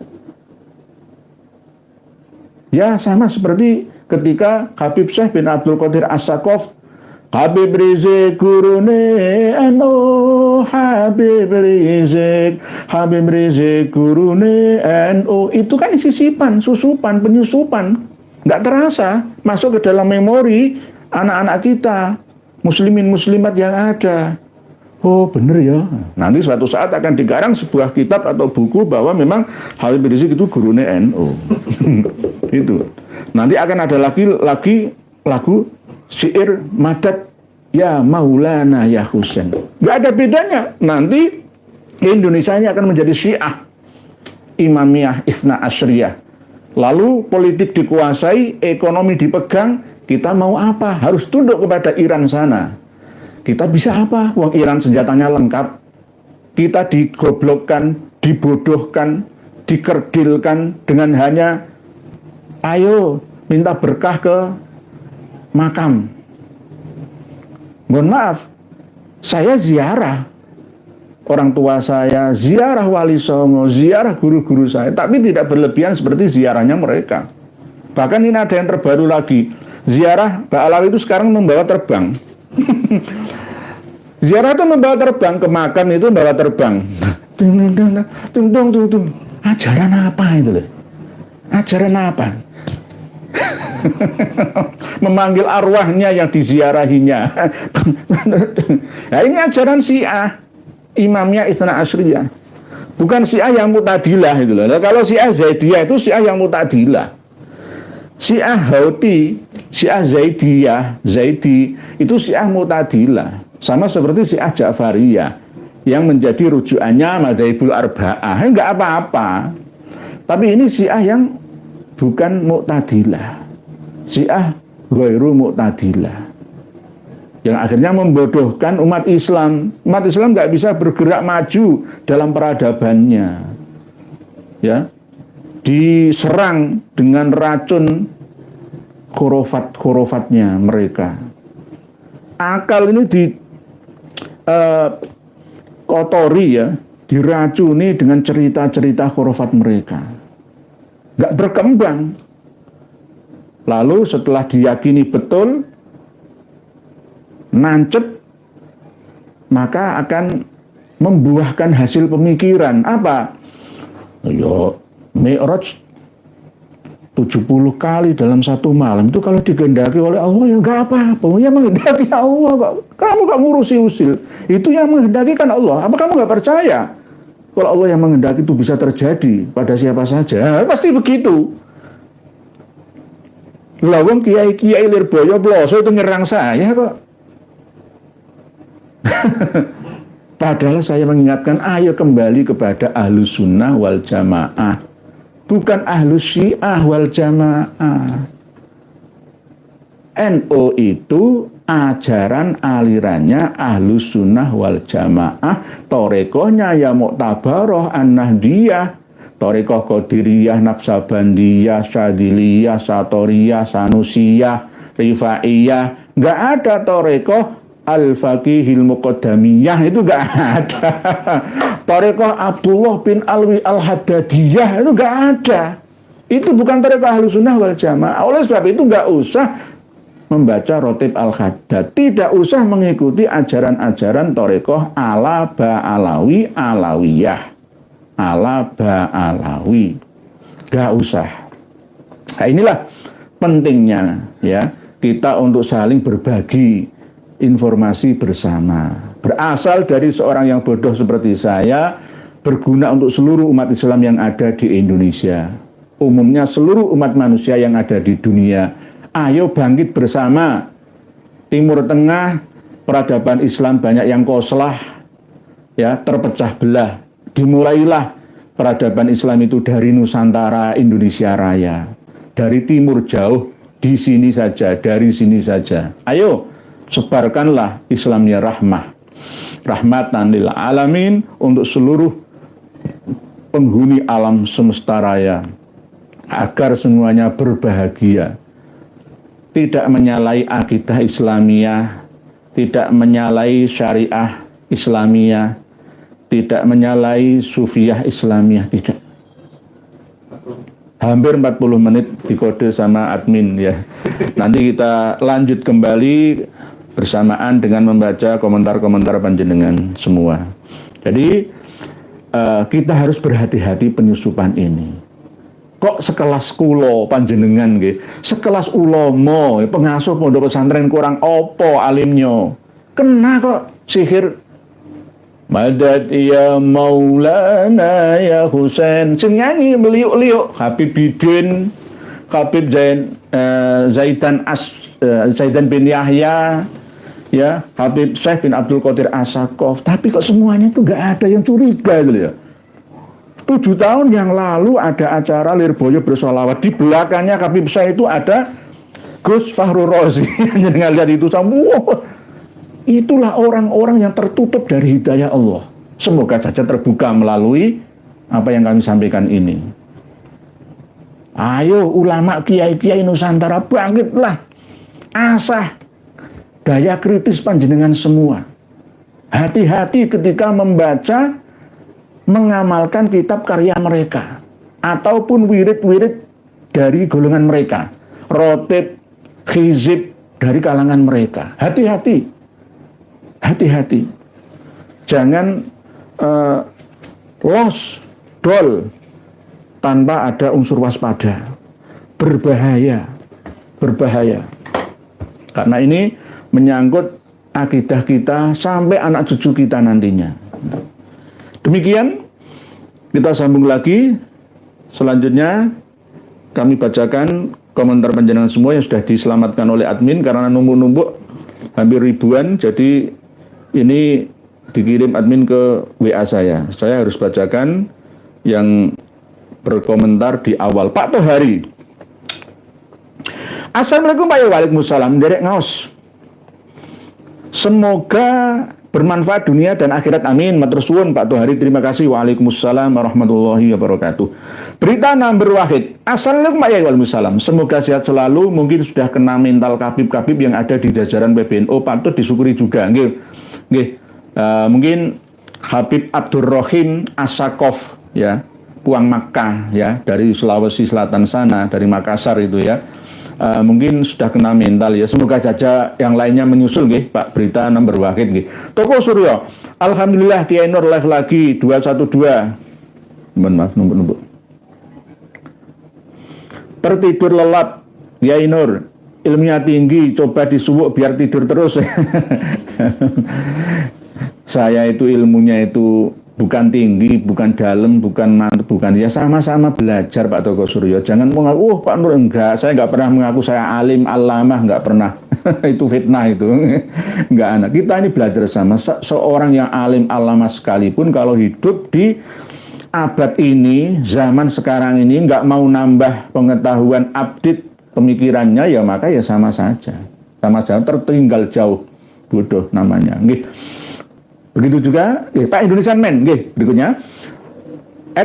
Speaker 1: Ya sama seperti ketika Habib Syekh bin Abdul Qadir As-Saqaf, Habib Rizik gurune NU, Habib Rizik gurune NU, itu kan sisipan, susupan, penyusupan. Nggak terasa masuk ke dalam memori anak-anak kita, muslimin muslimat yang ada. Oh bener ya, nanti suatu saat akan dikarang sebuah kitab atau buku bahwa memang Habib Rizik itu gurunya NU. Itu. Nanti akan ada lagi lagu syair Madad ya Maulana ya Husain. Gak ada bedanya. Nanti Indonesia ini akan menjadi Syiah, Imamiyah, Ithna Asyriyah. Lalu politik dikuasai, ekonomi dipegang. Kita mau apa? Harus tunduk kepada Iran sana. Kita bisa apa? Wong Iran senjatanya lengkap. Kita digoblokkan, dibodohkan, dikerdilkan dengan hanya ayo minta berkah ke makam. Mohon maaf, saya ziarah orang tua saya, ziarah Wali Songo, ziarah guru-guru saya, tapi tidak berlebihan seperti ziarahnya mereka. Bahkan ini ada yang terbaru lagi, ziarah Mbak Alawi itu sekarang membawa terbang. Ziarah itu membawa terbang, ke makam itu membawa terbang. Tung. Ajaran apa itu loh? Ajaran apa? Memanggil arwahnya yang diziarahinya. Nah, ini ajaran Syiah, Imamiyah Itsna Asyriyah. Bukan Syiah yang Mu'tazilah itu loh. Nah, kalau Syiah Zaidiyah itu Syiah yang Mu'tazilah. Syiah Houthi, Syiah Zaidi itu Syiah Mu'tazilah. Sama seperti Syiah Ja'fariyah yang menjadi rujukannya Madzhabul Arba'ah. Enggak apa-apa. Tapi ini Syiah yang bukan Mu'tazilah. Syiah ghairu Mu'tazilah. Yang akhirnya membodohkan umat Islam. Umat Islam nggak bisa bergerak maju dalam peradabannya. Ya, diserang dengan racun khurafat-khurafatnya mereka. Akal ini kotori ya, diracuni dengan cerita-cerita khurafat mereka. Nggak berkembang. Lalu setelah diyakini betul, nancep, maka akan membuahkan hasil pemikiran. Apa? Yo, Mi'raj 70 kali dalam satu malam. Itu kalau dikehendaki oleh Allah ya nggak apa-apa. Yang menghendaki Allah kok. Kamu gak ngurusi usil. Itu yang menghendaki kan Allah. Apa kamu gak percaya? Kalau Allah yang menghendaki itu bisa terjadi pada siapa saja. Pasti begitu. Lawang kiai-kiai Lirboyo Ploso itu nyerang saya kok. Padahal saya mengingatkan, ayo kembali kepada Ahlus Sunnah wal Jamaah, bukan Ahlus Syiah wal Jamaah. NU itu ajaran alirannya Ahlus Sunnah wal Jamaah, torekohnya ya Mu'tabaroh An-Nahdiyah, torekoh Qadiriyah, Naqsabandiyah, Syadiliyah, Satoriyah, Sanusiyah, Rifaiyah. Nggak ada torekoh Al-Faqihil Muqaddamiyah, itu nggak ada. Torekoh Abdullah bin Alwi Al-Haddadiyah, itu nggak ada. Itu bukan torekoh Ahlus Sunnah wal Jamaah. Oleh sebab itu nggak usah membaca Rotib Al-Haddad, tidak usah mengikuti ajaran-ajaran torekoh ala Ba'alawi Alawiyah, ala Ba'alawi, gak usah. Nah, inilah pentingnya ya kita untuk saling berbagi informasi bersama. Berasal dari seorang yang bodoh seperti saya, berguna untuk seluruh umat Islam yang ada di Indonesia, umumnya seluruh umat manusia yang ada di dunia. Ayo bangkit bersama. Timur Tengah, peradaban Islam banyak yang koslah, ya, terpecah belah. Dimulailah peradaban Islam itu dari Nusantara, Indonesia Raya, dari timur jauh, di sini saja, dari sini saja. Ayo sebarkanlah Islamnya rahmah, rahmatan lil alamin, untuk seluruh penghuni alam semesta raya, agar semuanya berbahagia. Tidak menyalahi akidah Islamiyah, tidak menyalahi syariah Islamiyah, tidak menyalahi sufiyah Islamiyah, tidak. Hampir 40 menit dikode sama admin ya. Nanti kita lanjut kembali bersamaan dengan membaca komentar-komentar panjenengan semua. Jadi kita harus berhati-hati penyusupan ini. Kok sekelas kulo panjenengan nggih, sekelas ulama, pengasuh pondok pesantren kurang opo alimnya. Kena kok sihir Madad ya Maulana ya Husain. Sing nyanyi meliuk-liuk Habib Bidin, Habib Zaidan bin Yahya, ya, Habib Syekh bin Abdul Qadir As-Sakaf. Tapi kok semuanya tuh nggak ada yang curiga gitu ya. 7 tahun yang lalu ada acara Lirboyo bersolawat, di belakangnya Habib Syekh itu ada Gus Fahru Rozi. Jangan lihat itu semua. Itulah orang-orang yang tertutup dari hidayah Allah. Semoga saja terbuka melalui apa yang kami sampaikan ini. Ayo ulama kiai-kiai Nusantara, bangkitlah. Asah daya kritis panjenengan semua. Hati-hati ketika membaca, mengamalkan kitab karya mereka ataupun wirid-wirid dari golongan mereka, rotib, hizib dari kalangan mereka. Hati-hati. Hati-hati, jangan los dol tanpa ada unsur waspada. Berbahaya, berbahaya. Karena ini menyangkut akidah kita sampai anak cucu kita nantinya. Demikian, kita sambung lagi. Selanjutnya kami bacakan komentar panjenengan semua yang sudah diselamatkan oleh admin karena numpuk-numpuk hampir ribuan. Jadi ini dikirim admin ke WA saya. Saya harus bacakan yang berkomentar di awal. Pak Tohari. Assalamualaikum Pak. Waalaikumsalam. Derek ngaos. Semoga bermanfaat dunia dan akhirat, amin. Matur suwun Pak Tohari, terima kasih. Waalaikumsalam warahmatullahi wabarakatuh. Berita number wahid. Assalamualaikum Pak. Waalaikumsalam. Semoga sehat selalu. Mungkin sudah kena mental kabib-kabib yang ada di jajaran PBNU, patut disyukuri juga. Mungkin Habib Abdurrahim As-Sakaf, ya, Puang Makkah, ya, dari Sulawesi Selatan sana, dari Makassar itu, ya. Mungkin sudah kena mental, ya. Semoga saja yang lainnya menyusul, Pak. Berita number wahid, Toko Suryo. Alhamdulillah Kiai Nur live lagi 212. Mohon maaf, numpuk-numpuk. Tertidur lelap Kiai Nur, ilmunya tinggi, coba disuwuk biar tidur terus. Saya itu ilmunya itu bukan tinggi, bukan dalam, bukan mantap, bukan, ya sama-sama belajar Pak Toko Suryo. Jangan mengaku, Pak Nur, enggak, saya enggak pernah mengaku saya alim, alamah, enggak pernah. Itu fitnah itu. Enggak anak. Kita ini belajar sama. Seorang yang alim, alamah sekalipun kalau hidup di abad ini, zaman sekarang ini, enggak mau nambah pengetahuan, update pemikirannya, ya maka ya sama saja. Sama saja, tertinggal jauh. Bodoh namanya. Begitu juga Pak Indonesian Man, berikutnya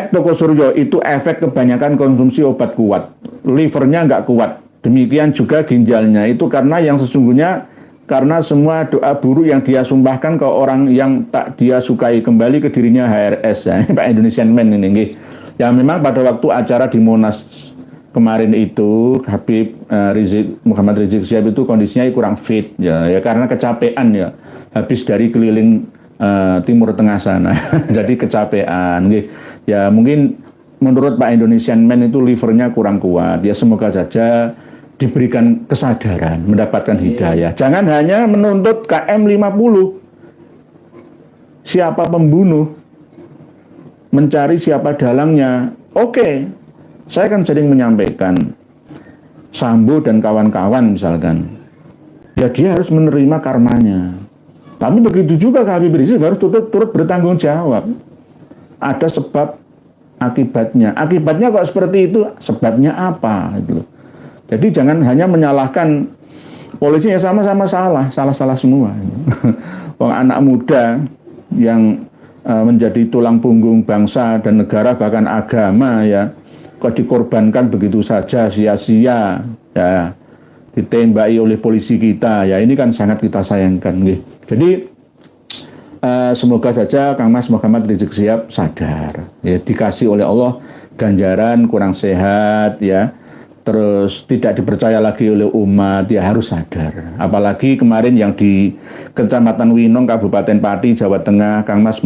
Speaker 1: Toko Suryo, itu efek kebanyakan konsumsi obat kuat, livernya nggak kuat, demikian juga ginjalnya, itu karena yang sesungguhnya karena semua doa buruk yang dia sumpahkan ke orang yang tak dia sukai kembali ke dirinya HRS, ya. Pak Indonesian Man ini, ya memang pada waktu acara di Monas kemarin itu Habib Muhammad Rizik Syihab itu kondisinya kurang fit, ya karena kecapean, ya, habis dari keliling Timur Tengah sana. Jadi kecapean, ya mungkin menurut Pak Indonesian Man itu livernya kurang kuat, ya semoga saja diberikan kesadaran, mendapatkan hidayah. Jangan hanya menuntut KM 50, siapa pembunuh, mencari siapa dalangnya. Oke, saya kan sering menyampaikan Sambo dan kawan-kawan misalkan, ya dia harus menerima karmanya. Tapi begitu juga Habib Rizik harus turut bertanggung jawab. Ada sebab akibatnya. Akibatnya kok seperti itu, sebabnya apa? Gitu. Jadi jangan hanya menyalahkan polisi, ya sama-sama salah semua. Wong anak muda yang menjadi tulang punggung bangsa dan negara bahkan agama, ya kok dikorbankan begitu saja sia-sia, ya ditembaki oleh polisi kita, ya ini kan sangat kita sayangkan. Jadi semoga saja Kang Mas Muhammad Rizik Syihab sadar, ya, dikasih oleh Allah ganjaran kurang sehat, ya, terus tidak dipercaya lagi oleh umat, ya harus sadar. Apalagi kemarin yang di Kecamatan Winong, Kabupaten Pati, Jawa Tengah, Kang Mas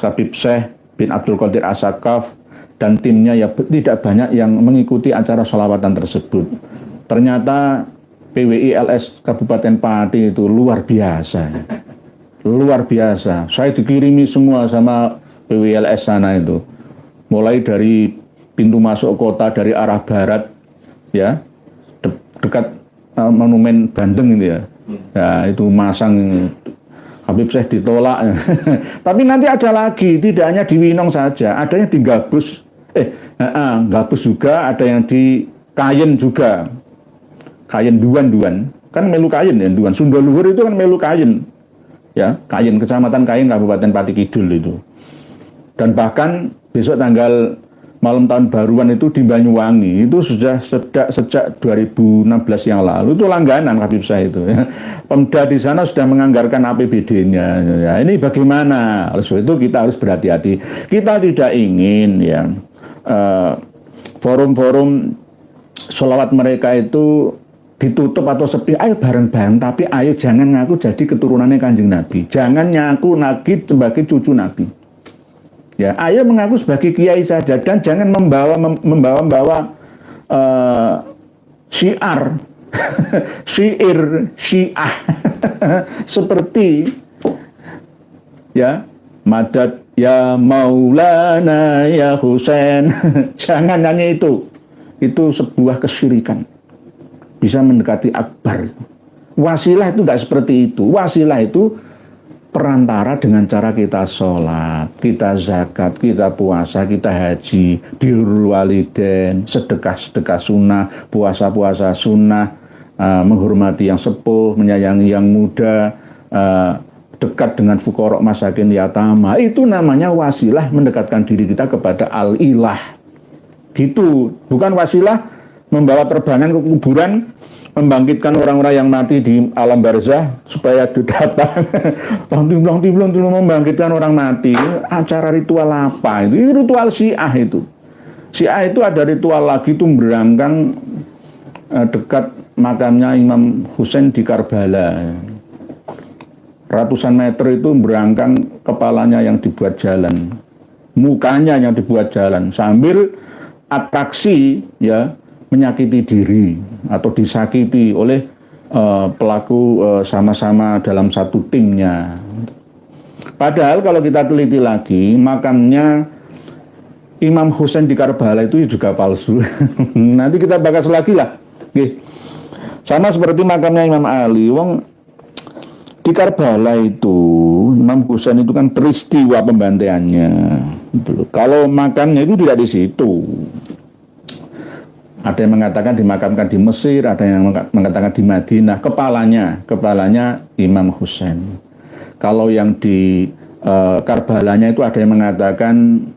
Speaker 1: Habib Syekh bin Abdul Qadir As-Sakaf dan timnya, ya tidak banyak yang mengikuti acara sholawatan tersebut. Ternyata PWI LS Kabupaten Pati itu luar biasa. luar biasa. Saya dikirimi semua sama PWLS sana itu. Mulai dari pintu masuk kota dari arah barat, ya, dekat monumen Bandeng itu ya. Ya, itu masang Habib Syekh ditolak. Tapi nanti ada lagi, tidak hanya di Winong saja, adanya di Gabus. Gabus juga, ada yang di Kayen juga. Kayen Duan. Kan melu Kayen ya, Duan. Sunda Luhur itu kan melu Kayen. Ya, Kayen, Kecamatan Kayen, Kabupaten Pati Kidul itu. Dan bahkan besok tanggal malam tahun baruan itu di Banyuwangi itu sudah sejak 2016 yang lalu itu langganan Habib Syekh itu ya. Pemda di sana sudah menganggarkan APBD-nya ya. Ini bagaimana? Oleh sebab itu kita harus berhati-hati. Kita tidak ingin ya forum-forum sholawat mereka itu ditutup atau sepi. Ayo bareng-bareng, tapi ayo jangan ngaku jadi keturunannya Kanjeng Nabi. Jangan ngaku lagi sebagai cucu Nabi. Ya, ayo mengaku sebagai kiai saja dan jangan membawa syiar, syiah seperti ya Madad ya Maulana ya Husain. Jangan nyanyi itu sebuah kesyirikan, bisa mendekati akbar. Wasilah itu tidak seperti itu. Wasilah itu perantara dengan cara kita sholat, kita zakat, kita puasa, kita haji, birrul walidain, sedekah-sedekah sunnah, puasa-puasa sunnah, menghormati yang sepuh, menyayangi yang muda, dekat dengan fuqara masakin yatama. Itu namanya wasilah mendekatkan diri kita kepada al-ilah. Gitu, bukan wasilah membawa terbangan ke kuburan, membangkitkan orang-orang yang mati di alam barzah supaya datang timblang membangkitkan orang mati. Acara ritual apa itu? Itu ritual Syiah itu. Syiah itu ada ritual lagi itu berangkang dekat makamnya Imam Husain di Karbala. Ratusan meter itu berangkang kepalanya yang dibuat jalan, mukanya yang dibuat jalan sambil atraksi ya menyakiti diri atau disakiti oleh pelaku sama-sama dalam satu timnya. Padahal kalau kita teliti lagi, makamnya Imam Husain di Karbala itu juga palsu. Nanti kita bahas lagi lah. Oke. Sama seperti makamnya Imam Ali. Wong di Karbala itu Imam Husain itu kan peristiwa pembantaiannya. Kalau makamnya itu tidak di situ. Ada yang mengatakan dimakamkan di Mesir, ada yang mengatakan di Madinah. Kepalanya Imam Husain. Kalau yang di Karbalanya itu ada yang mengatakan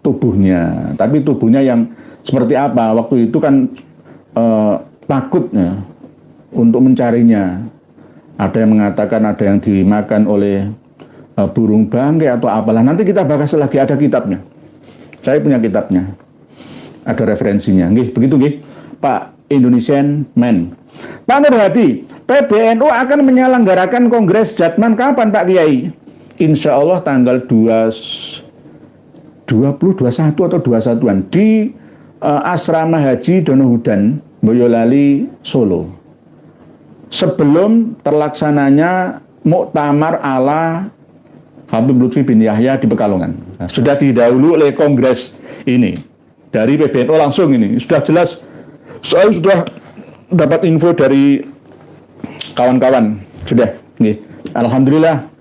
Speaker 1: tubuhnya. Tapi tubuhnya yang seperti apa? Waktu itu kan takutnya untuk mencarinya. Ada yang mengatakan ada yang dimakan oleh burung bangkai atau apalah. Nanti kita bahas lagi, ada kitabnya. Saya punya kitabnya. Ada referensinya, begitu Pak Indonesian Man. Pak Nurhadi, PBNU akan menyelenggarakan Kongres Jatman kapan Pak Kiai? Insya Allah tanggal 20, 21 atau 21-an di Asrama Haji Donohudan, Boyolali, Solo. Sebelum terlaksananya Muktamar ala Habib Lutfi bin Yahya di Pekalongan. Nah, sudah didahului oleh Kongres ini. Dari PBNU langsung ini sudah jelas. Saya sudah dapat info dari kawan-kawan sudah. Alhamdulillah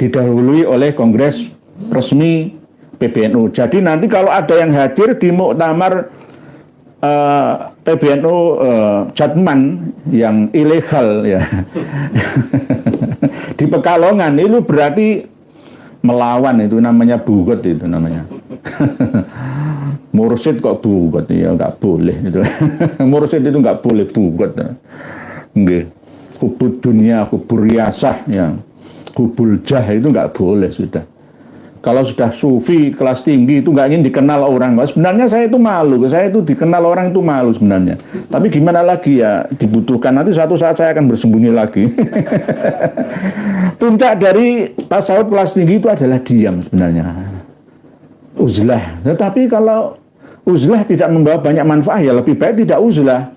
Speaker 1: didahului oleh Kongres resmi PBNU. Jadi nanti kalau ada yang hadir di muktamar PBNU Jatman yang ilegal ya di Pekalongan, itu berarti melawan, itu namanya bugot, itu namanya. Mursyid kok bugot, ya nggak boleh itu. Mursyid itu nggak boleh bugot. Nggih. Kubur dunia, kubur riasah, ya. Kubur jah itu nggak boleh sudah. Kalau sudah sufi kelas tinggi itu nggak ingin dikenal orang. Sebenarnya saya itu malu, saya itu dikenal orang itu malu sebenarnya. Tapi gimana lagi ya, dibutuhkan. Nanti suatu saat saya akan bersembunyi lagi. Puncak dari tasawuf kelas tinggi itu adalah diam sebenarnya. Uzlah. Tetapi kalau uzlah tidak membawa banyak manfaat, ya lebih baik tidak uzlah.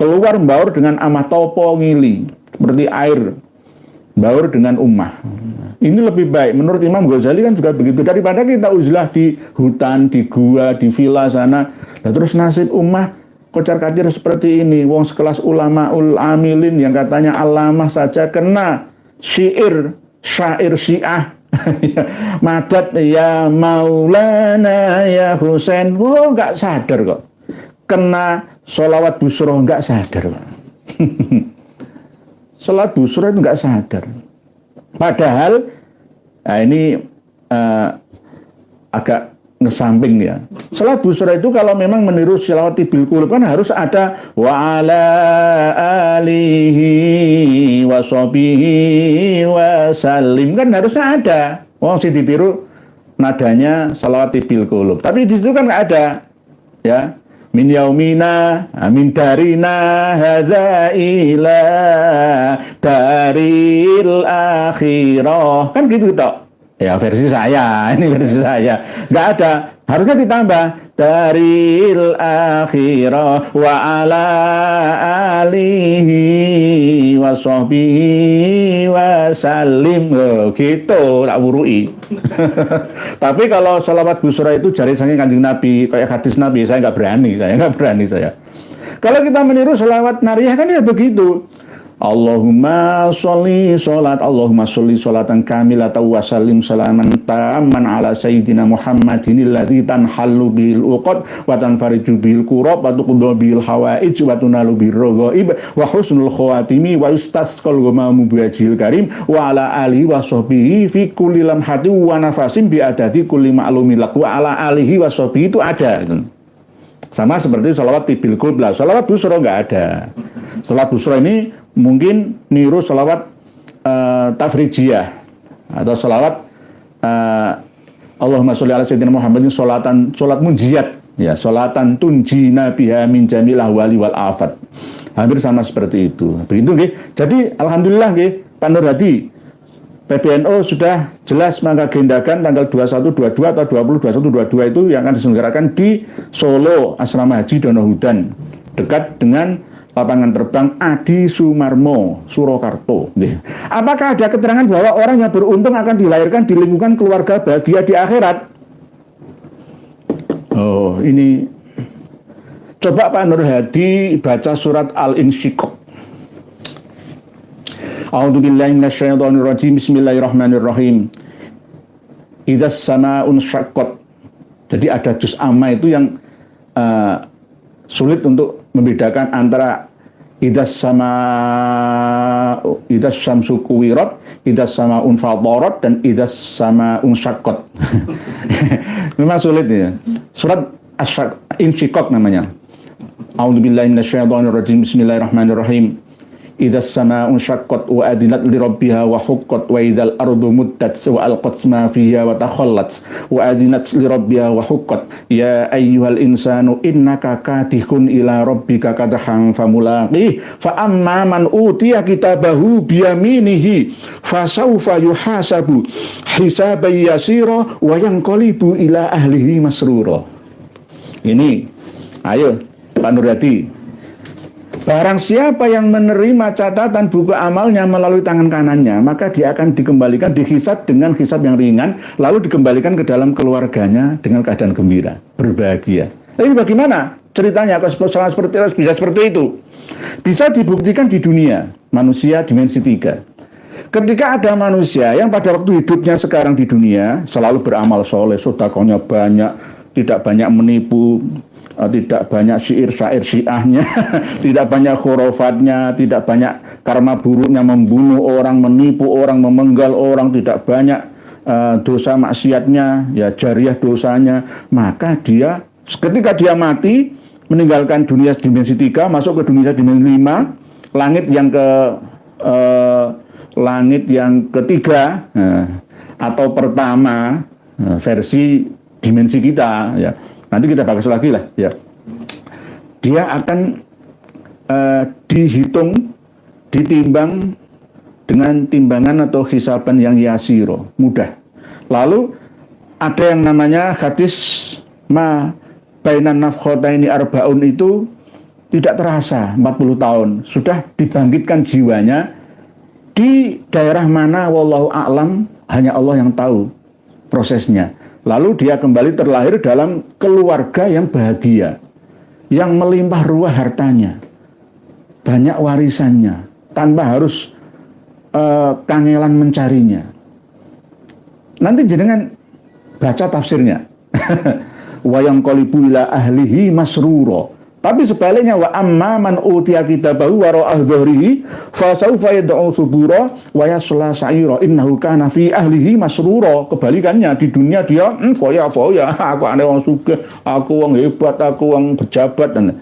Speaker 1: Keluar membaur dengan amah topo ngili, seperti air baur dengan ummah. Ini lebih baik menurut Imam Ghazali kan juga begitu, daripada kita uzlah di hutan, di gua, di villa sana. Nah, terus nasib ummah kocar-kacir seperti ini. Wong sekelas ulamaul amilin yang katanya alamah saja kena syair Syiah. Madat ya Maulana ya Husain. Oh, nggak sadar kok. Kena sholawat busroh nggak sadar kok. Sholat busroh itu nggak sadar. Padahal, nah ini agak ngesamping ya. Sholat busroh itu kalau memang meniru sholawat bil qulub kan harus ada wa ala alihi wa sahbihi wa salim, kan harusnya ada. Wong sing ditiru nadanya sholawat bil qulub. Tapi di situ kan nggak ada. Ya. Min yaumina min darina hadza ila daril akhirah, kan gitu tok. Ya versi saya, ini versi saya. Nggak ada, harusnya ditambah daril akhirah wa ala alihi wa sahbihi wa salim. Oh, gitu, tak wurui. Tapi kalau sholawat busra itu jari saking Kanjeng Nabi, kayak hadis Nabi, saya nggak berani saya. Kalau kita meniru sholawat nariyah kan ya begitu. Allahumma sholli sholatan kamilatan wa sallim salaman tamman ala sayyidina Muhammadin alladzi tanhallu bil uqad wa tanfariju bil kurab wa tuqdu bil hawaij wa tunalu bir raghaib wa husnul khawatimi wa yustasqal ghamamu bi wajhil karim wa ala alihi wa sahbihi fi kulli lamhati wa nafasin bi adadi kulli ma'lumin lak wa ala alihi wa sahbihi itu ada gitu. Sama seperti sholawat bil qulub lah. Sholawat busra nggak ada. Sholawat busra ini mungkin niru sholawat tafrijiyah atau sholawat Allahumma sholli ala sayyidina Muhammadin sholat munjiyat ya, sholatan tunjina biha min jamil ahwali wal afat. Hampir sama seperti itu. Begitu nggih. Jadi alhamdulillah nggih Pak Nur Hadi, PBNU sudah jelas mengagendakan tanggal 21, 22 atau 20, 21, 22 itu yang akan diselenggarakan di Solo Asrama Haji Donohudan dekat dengan lapangan terbang Adi Sumarmo, Surakarta. Apakah ada keterangan bahwa orang yang beruntung akan dilahirkan di lingkungan keluarga bahagia di akhirat? Oh, ini coba Pak Nur Hadi baca surat Al-Insyiqaq. A'udzubillahi minasyaitonirrajim. Bismillahirrahmanirrahim. Idzas samaa'un syaqqat. Jadi ada juz amma itu yang sulit untuk membedakan antara idzas syamsu kuwirat, idzas samaa'un fatarat, dan idzas samaa'un syaqqat. Memang sulit ya. Surat Insyiqaq namanya. A'udzubillahi minasyaitonirrajim. Bismillahirrahmanirrahim. Idzas samaa'un syaqqat wa adinat li rabbiha wa huqqat wa idzal ardu muddat wa alqat ma fiha wa takhallat wa adinat li rabbiha wa huqqat ya ayyuhal insanu innaka kadihun ila rabbika kadhan famulaqih fa amma man utiya kitabahu bi yaminihi fa sawfa yuhasabu hisaban yasira wa yanqalibu ila ahlihi masrura. Ini ayo Pak Nur Hadi, barang siapa yang menerima catatan buku amalnya melalui tangan kanannya, maka dia akan dikembalikan, dihisab dengan hisab yang ringan, lalu dikembalikan ke dalam keluarganya dengan keadaan gembira, berbahagia. Tapi bagaimana ceritanya kalau bisa seperti itu? Bisa dibuktikan di dunia, manusia dimensi 3. Ketika ada manusia yang pada waktu hidupnya sekarang di dunia selalu beramal soleh, sedekahnya banyak, tidak banyak menipu, tidak banyak syair syiahnya, tidak banyak khurafatnya, tidak banyak karma buruknya membunuh orang, menipu orang, memenggal orang, tidak banyak dosa maksiatnya, ya jariah dosanya, maka dia ketika dia mati meninggalkan dunia dimensi 3 masuk ke dunia dimensi 5, langit yang ketiga atau pertama versi dimensi kita ya. Nanti kita bahas lagi lah ya. Dia akan dihitung, ditimbang dengan timbangan atau hisaban yang yasiro, mudah. Lalu ada yang namanya hadis ma bainan nafkhotaini arbaun, itu tidak terasa 40 tahun sudah dibangkitkan jiwanya Di daerah mana wallahu a'lam, hanya Allah yang tahu prosesnya. Lalu dia kembali terlahir dalam keluarga yang bahagia, yang melimpah ruah hartanya, banyak warisannya, tanpa harus kangelan mencarinya. Nanti jenengan baca tafsirnya. Wa yanqalibu ila ahlihi masrura. Tapi sebaliknya, wa amma man utiya kitabahu wara'a dhahrihi fa sawfa yad'u subura wa yasla sa'ira innahu kana fi ahlihi masrura. Kebalikannya, di dunia dia foya-foya, aku ane wong sugih, aku wong hebat, aku wong pejabat. Dan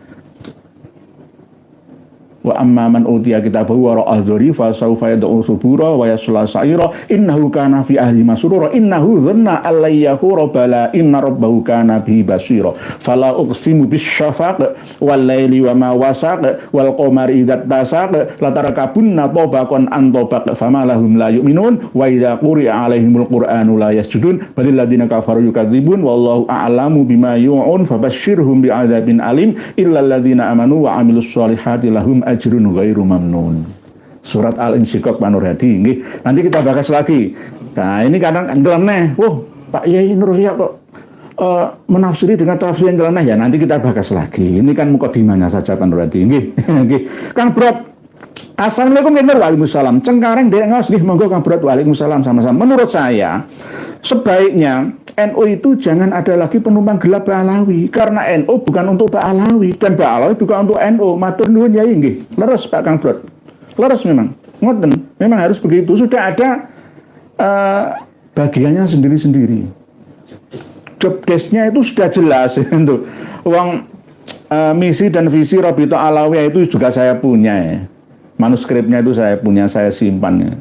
Speaker 1: wa amma man utiya kitabahu wara'a dhahrihi fa sawfa yad'u subura wa yasla sa'ira innahu kana fi ahlihi masrura innahu dhanna allayyahu bala inna rabbahu kana bihi basira fala uqsimu bisyafaq wal laili wa ma wasaq wal qamari idza tasaq la tarakabunna tabaqan an tabaq fama lahum la yu'minun wa idza quri'a alaihimul qur'anu la yasjudun balil ladzina kafaru yukadzibun wallahu a'lamu bima yu'un fabashshirhum bi'adzabin alim illal ladzina amanu wa 'amilus shalihati lahum ajrun ghairu mamnun. Surat Al-Insyiqaq Pak Nur Hadi. Nanti kita bahas lagi. Nah, ini kadang nyeleneh. Pak Yai Nur Hadi kok menafsiri dengan tafsir yang nyeleneh ya. Nanti kita bahas lagi. Ini kan mukadimahnya saja Pak Nur Hadi. Kang Brot. Assalamualaikum warahmatullahi wabarakatuh. Cengkareng dek ngaos nggih monggo Kang Brot. Waalaikumsalam sama-sama. Menurut saya sebaiknya NU itu jangan ada lagi penumpang gelap Pak Alawi, karena NU bukan untuk Pak Alawi dan Pak Alawi bukan untuk NU. Matur nuwun Yai nggih. Leres Pak Kang Brot. Leres memang. Ngoten. Memang harus begitu. Sudah ada bagiannya sendiri-sendiri. Job desk-nya itu sudah jelas itu. Uang misi dan visi Rabita Alawiyah itu juga saya punya ya. Manuskripnya itu saya punya, saya simpan ya.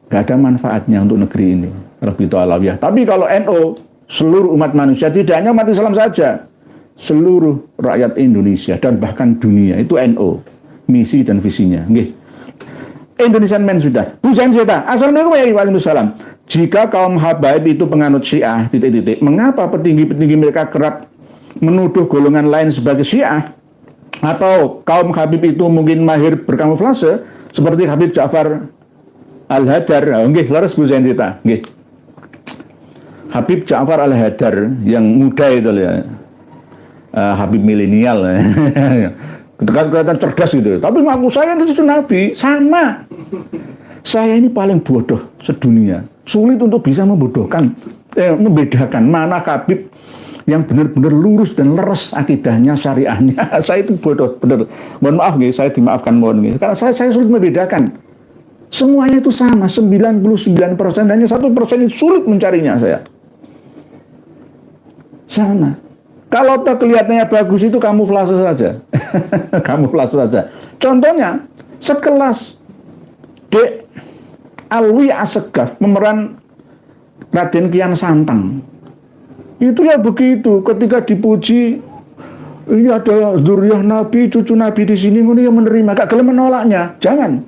Speaker 1: Gak ada manfaatnya untuk negeri ini Rabita Alawiyah. Tapi kalau NU, seluruh umat manusia, tidak hanya umat Islam saja, seluruh rakyat Indonesia dan bahkan dunia, itu NU, misi dan visinya. Nggih. Indonesian Men sudah. Bu Zainzeta, assalamualaikum warahmatullahi wabarakatuh. Jika kaum habaib itu penganut Syiah, mengapa petinggi-petinggi mereka kerap menuduh golongan lain sebagai Syiah? Atau kaum Habib itu mungkin mahir berkamuflase seperti Habib Ja'far Al-Hadar. Nggih, leres Bu Zainzeta. Nggih. Habib Ja'far Al-Hadar yang muda itu ya. Habib milenial. Kelihatan cerdas gitu. Tapi ngaku saya itu cucu Nabi. Sama. Saya ini paling bodoh sedunia. Sulit untuk bisa membedakan mana Habib yang benar-benar lurus dan leres akidahnya, syariahnya. Saya itu bodoh, benar. Mohon maaf nih, saya dimaafkan mohon nih. Karena saya sulit membedakan. Semuanya itu sama, 99%, hanya 1% itu sulit mencarinya saya. Sama. Kalau kelihatannya bagus itu kamuflase saja. Kamuflase saja. Contohnya, sekelas Dek Alwi Assegaf pemeran Raden Kian Santang. Itu ya begitu, ketika dipuji, ini ada zuriyah Nabi, cucu Nabi di sini, ini yang menerima, gak gelem menolaknya. Jangan.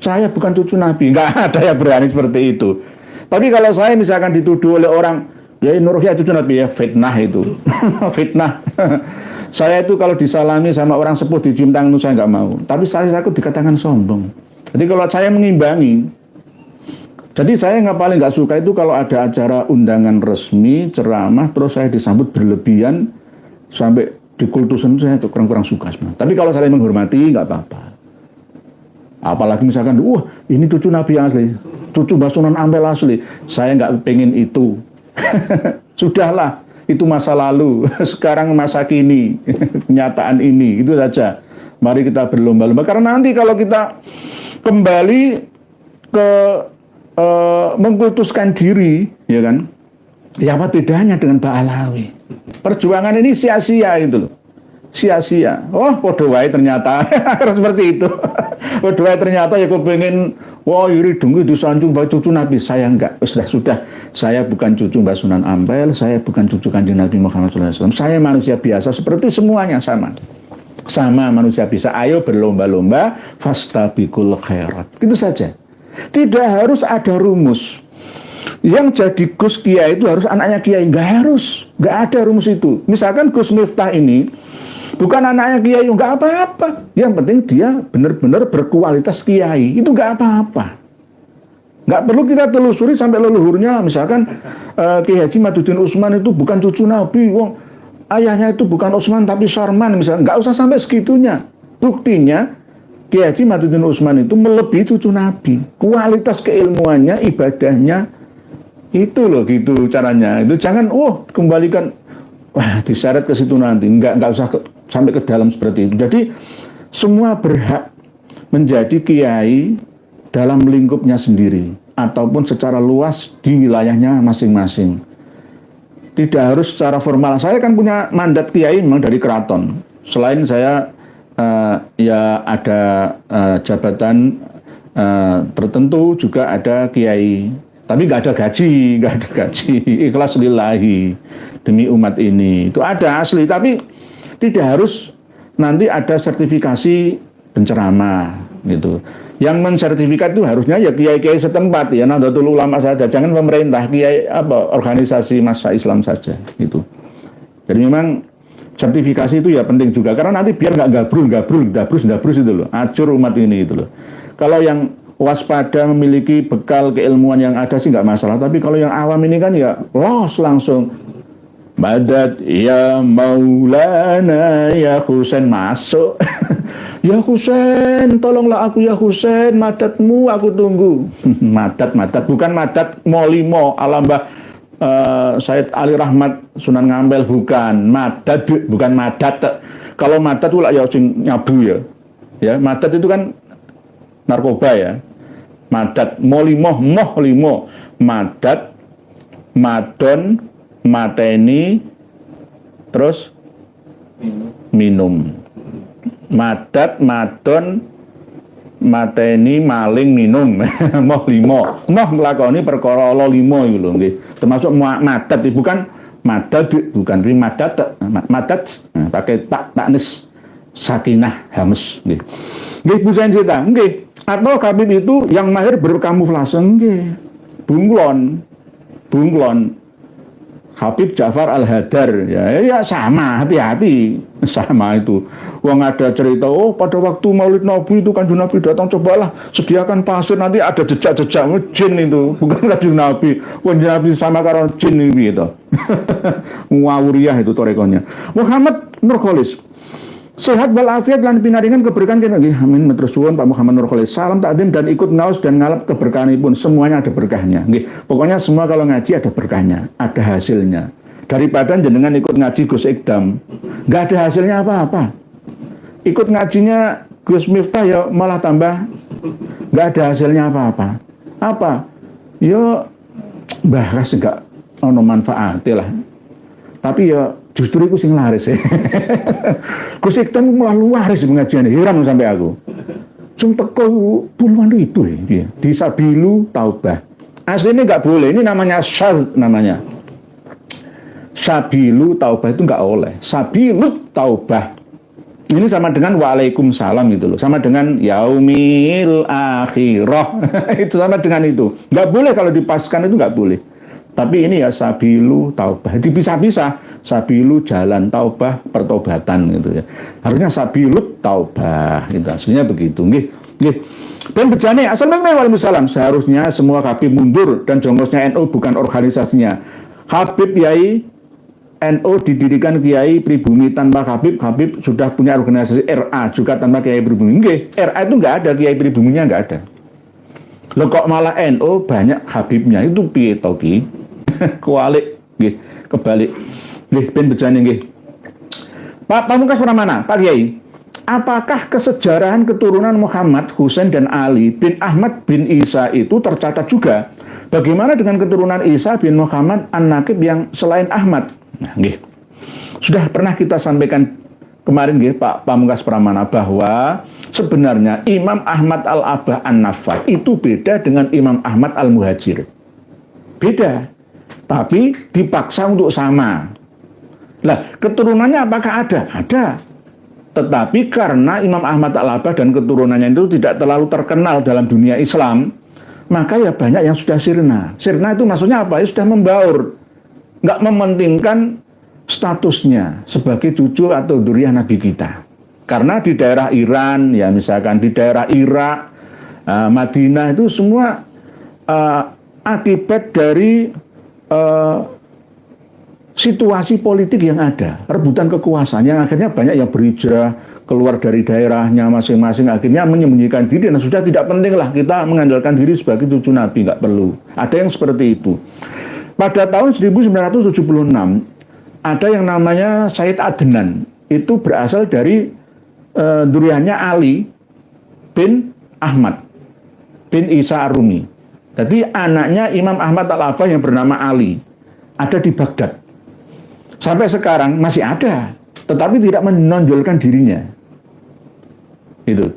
Speaker 1: Saya bukan cucu Nabi, nggak ada yang berani seperti itu. Tapi kalau saya misalkan dituduh oleh orang, ya Nur Hadi cucu Nabi, ya fitnah itu. Fitnah. Saya itu kalau disalami sama orang sepuh dicium tangan saya nggak mau. Tapi saya dikatakan sombong. Jadi kalau saya mengimbangi, jadi saya paling nggak suka itu kalau ada acara undangan resmi, ceramah, terus saya disambut berlebihan, sampai dikultusan saya itu kurang-kurang suka. Tapi kalau saya menghormati, nggak apa-apa. Apalagi misalkan, wah ini cucu Nabi asli, cucu Basunan Ampel asli, saya nggak pengen itu. Sudahlah, itu masa lalu. Sekarang masa kini, kenyataan ini, itu saja. Mari kita berlomba-lomba. Karena nanti kalau kita kembali ke mengkultuskan diri, ya kan? Ya apa bedanya dengan Pak Alawi? Perjuangan ini sia-sia itu loh. Sia-sia. Oh, podo wae ternyata. Seperti itu. Podo wae ternyata ya kepengen, wah iri dungki disanjung bae cucu Nabi. Saya enggak. Sudah. Saya bukan cucu Mbah Sunan Ampel, saya bukan cucu Kanjeng Nabi Muhammad SAW. Saya manusia biasa seperti semuanya sama. Sama manusia biasa. Ayo berlomba-lomba fastabiqul khairat. Gitu saja. Tidak harus ada rumus. Yang jadi Gus Kiai itu harus anaknya Kiai. Nggak harus. Nggak ada rumus itu. Misalkan Gus Miftah ini Bukan anaknya kiai, nggak apa-apa. Yang penting dia benar-benar berkualitas kiai, itu nggak apa-apa. Nggak perlu kita telusuri sampai leluhurnya. Misalkan Kiai Haji Maduddin Utsman itu bukan cucu Nabi, wong ayahnya itu bukan Utsman tapi Sarman, misalnya. Nggak usah sampai segitunya. Buktinya Kiai Haji Maduddin Utsman itu melebihi cucu Nabi. Kualitas keilmuannya, ibadahnya, itu loh gitu caranya. Itu jangan, kembalikan, diseret ke situ nanti. Nggak usah sampai ke dalam seperti itu. Jadi semua berhak menjadi kiai dalam lingkupnya sendiri ataupun secara luas di wilayahnya masing-masing. Tidak harus secara formal. Saya kan punya mandat kiai memang dari keraton. Selain saya ya ada jabatan tertentu, juga ada kiai. Tapi nggak ada gaji, ikhlas lillahi demi umat ini. Itu ada asli, tapi tidak harus nanti ada sertifikasi penceramah gitu. Yang mensertifikat itu harusnya ya kiai-kiai setempat ya, Nahdlatul Ulama saja, jangan pemerintah, kiai organisasi massa Islam saja gitu. Jadi memang sertifikasi itu ya penting juga, karena nanti biar nggak gabrus itu loh, acur umat ini itu loh. Kalau yang waspada memiliki bekal keilmuan yang ada sih nggak masalah, tapi kalau yang awam ini kan ya los langsung. Madad ya Maulana ya Husain masuk. Ya Husain, tolonglah aku ya Husain, madatmu aku tunggu. Madat bukan madat molimo alambah Sayyid Ali Rahmat Sunan Ngambel, bukan. Madad bukan madat. Kalau madat itu lah ya sing nyabu ya. Ya, madat itu kan narkoba ya. Madat molimo limo. Madat madon mateni terus minum. Madat madon mateni maling minum. Moh limo. Moh nglakoni perkara limo iku lho nggih. Termasuk madat, bukan madad, bukan ri madat. Madat pakai taknis sakinah hamus nggih. Nggih Bu Sensita, nggih. Atau Habib itu yang mahir berkamuflase nggih. Bunglon. Habib Ja'far Al-Hadar ya sama, hati-hati sama itu. Wong ada cerita, pada waktu Maulid Nabi itu Kanjeng Nabi datang, cobalah sediakan pasir, nanti ada jejak-jejak jin itu, bukan Kanjeng Nabi. Kanjeng Nabi sama karo jin itu. Muawiyah itu torekonya. Muhammad Nur Kholis, sehat walafiat lan pinaringan keberkahan kene nggih. Amin. Matur suwun Pak Muhammad Nur Kholis. Salam takdim dan ikut ngaos dan ngalap keberkahanipun. Semuanya ada berkahnya. Nggih. Pokoknya semua kalau ngaji ada berkahnya, ada hasilnya. Daripada jenengan ikut ngaji Gus Ikdam, nggak ada hasilnya apa-apa. Ikut ngajinya Gus Miftah ya malah tambah nggak ada hasilnya apa-apa. Apa? Ya bahas enggak ono manfaatnya lah. Tapi ya justru itu sing laris ya. Gus Ikdam malah laris pengajian, heran sampai aku. Cung teko puluhan ribu ya. Di Sabilu Taubah. Aslinya nggak boleh, ini namanya syad namanya. Sabilu Taubah itu nggak oleh. Sabilu Taubah. Ini sama dengan Waalaikumsalam gitu loh. Sama dengan Yaumil Akhirah. Itu sama dengan itu. Nggak boleh kalau dipaskan itu nggak boleh. Tapi ini ya Sabilu Taubah. Dipisah-pisah. Sabilu jalan, Taubah pertobatan gitu ya. Harusnya Sabilu Taubah. Itu aslinya begitu. Nggih. Dan bejane Assalamualaikum warahmatullahi wabarakatuh. Seharusnya semua Habib mundur dan jongosnya NU bukan organisasinya. Habib Yai NU didirikan Kiai Pribumi, tanpa Habib sudah punya organisasi RA juga tanpa Kiai Pribumi. Nggih, RA itu nggak ada, Kiai Pribuminya nggak ada. Loh kok malah NU banyak Habibnya, itu piye to Ki? Kualik nggih, kebalik. Nggih ben bejane nggih. Pak Pamungkas Pramana, Pak Kiai. Apakah kesejarahan keturunan Muhammad, Husain dan Ali bin Ahmad bin Isa itu tercatat juga? Bagaimana dengan keturunan Isa bin Muhammad An-Nakib yang selain Ahmad? Nah, nggih. Sudah pernah kita sampaikan kemarin nggih Pak Pamungkas Pramana bahwa sebenarnya Imam Ahmad Al-Abah An-Nafat itu beda dengan Imam Ahmad Al-Muhajir. Beda. Tapi dipaksa untuk sama. Lah, keturunannya apakah ada? Ada. Tetapi karena Imam Ahmad Al-Abah dan keturunannya itu tidak terlalu terkenal dalam dunia Islam, maka ya banyak yang sudah sirna. Sirna itu maksudnya apa? Ya sudah membaur. Nggak mementingkan statusnya sebagai cucu atau dzurriyyah Nabi kita. Karena di daerah Iran, ya misalkan di daerah Irak, Madinah itu semua akibat dari situasi politik yang ada, rebutan kekuasaan yang akhirnya banyak yang berhijrah keluar dari daerahnya masing-masing, akhirnya menyembunyikan diri dan sudah tidak penting lah kita mengandalkan diri sebagai cucu Nabi, nggak perlu. Ada yang seperti itu. Pada tahun 1976 ada yang namanya Said Adnan, itu berasal dari dzurriyyahnya Ali bin Ahmad bin Isa Ar-Rumi. Jadi anaknya Imam Ahmad Al-Abah yang bernama Ali ada di Baghdad. Sampai sekarang masih ada, tetapi tidak menonjolkan dirinya. Itu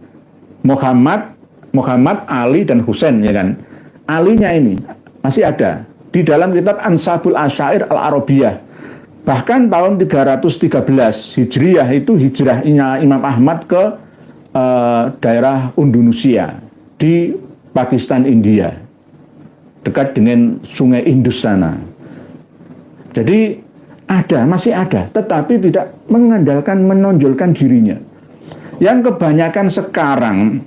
Speaker 1: Muhammad, Ali dan Husain, ya kan. Alinya ini masih ada di dalam kitab Ansabul Asyair Al-Arabiyah. Bahkan tahun 313 Hijriyah itu hijrahnya Imam Ahmad ke daerah Indonesia di Pakistan, India, dekat dengan Sungai Indus sana. Jadi masih ada, tetapi tidak mengandalkan, menonjolkan dirinya. Yang kebanyakan sekarang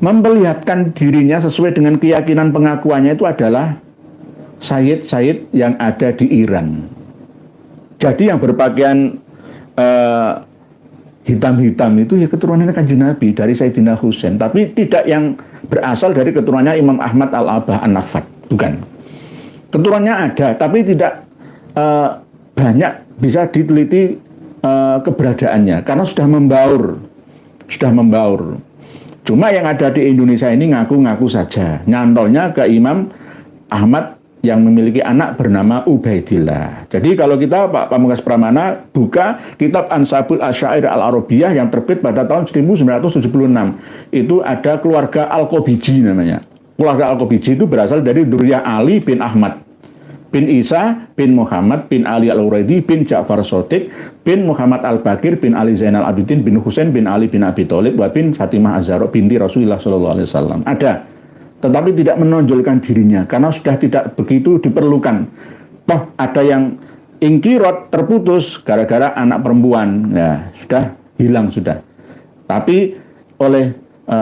Speaker 1: memperlihatkan dirinya sesuai dengan keyakinan pengakuannya itu adalah Sayyid yang ada di Iran. Jadi yang berpakaian hitam-hitam itu ya keturunannya Kanjeng Nabi dari Sayyidina Husain, tapi tidak yang berasal dari keturunannya Imam Ahmad Al-Abah An-Nafat, bukan. Keturunannya ada, tapi tidak banyak bisa diteliti keberadaannya karena sudah membaur. Cuma yang ada di Indonesia ini ngaku-ngaku saja, nyantolnya ke Imam Ahmad yang memiliki anak bernama Ubaidillah. Jadi kalau kita Pak Pamungkas Pramana buka kitab Ansabul Asyair Al-Arabiyah yang terbit pada tahun 1976, itu ada keluarga Al-Qobiji namanya. Keluarga Al-Qobiji itu berasal dari dzurriyyah Ali bin Ahmad bin Isa bin Muhammad bin Ali Al-Uraidi bin Ja'far Shadiq bin Muhammad Al-Bakir bin Ali Zainal Abidin bin Husain bin Ali bin Abi Thalib wa bin Fatimah Az-Zahra binti Rasulullah SAW. Ada, tetapi tidak menonjolkan dirinya karena sudah tidak begitu diperlukan. Toh ada yang ingkirot, terputus gara-gara anak perempuan, ya sudah hilang sudah. Tapi oleh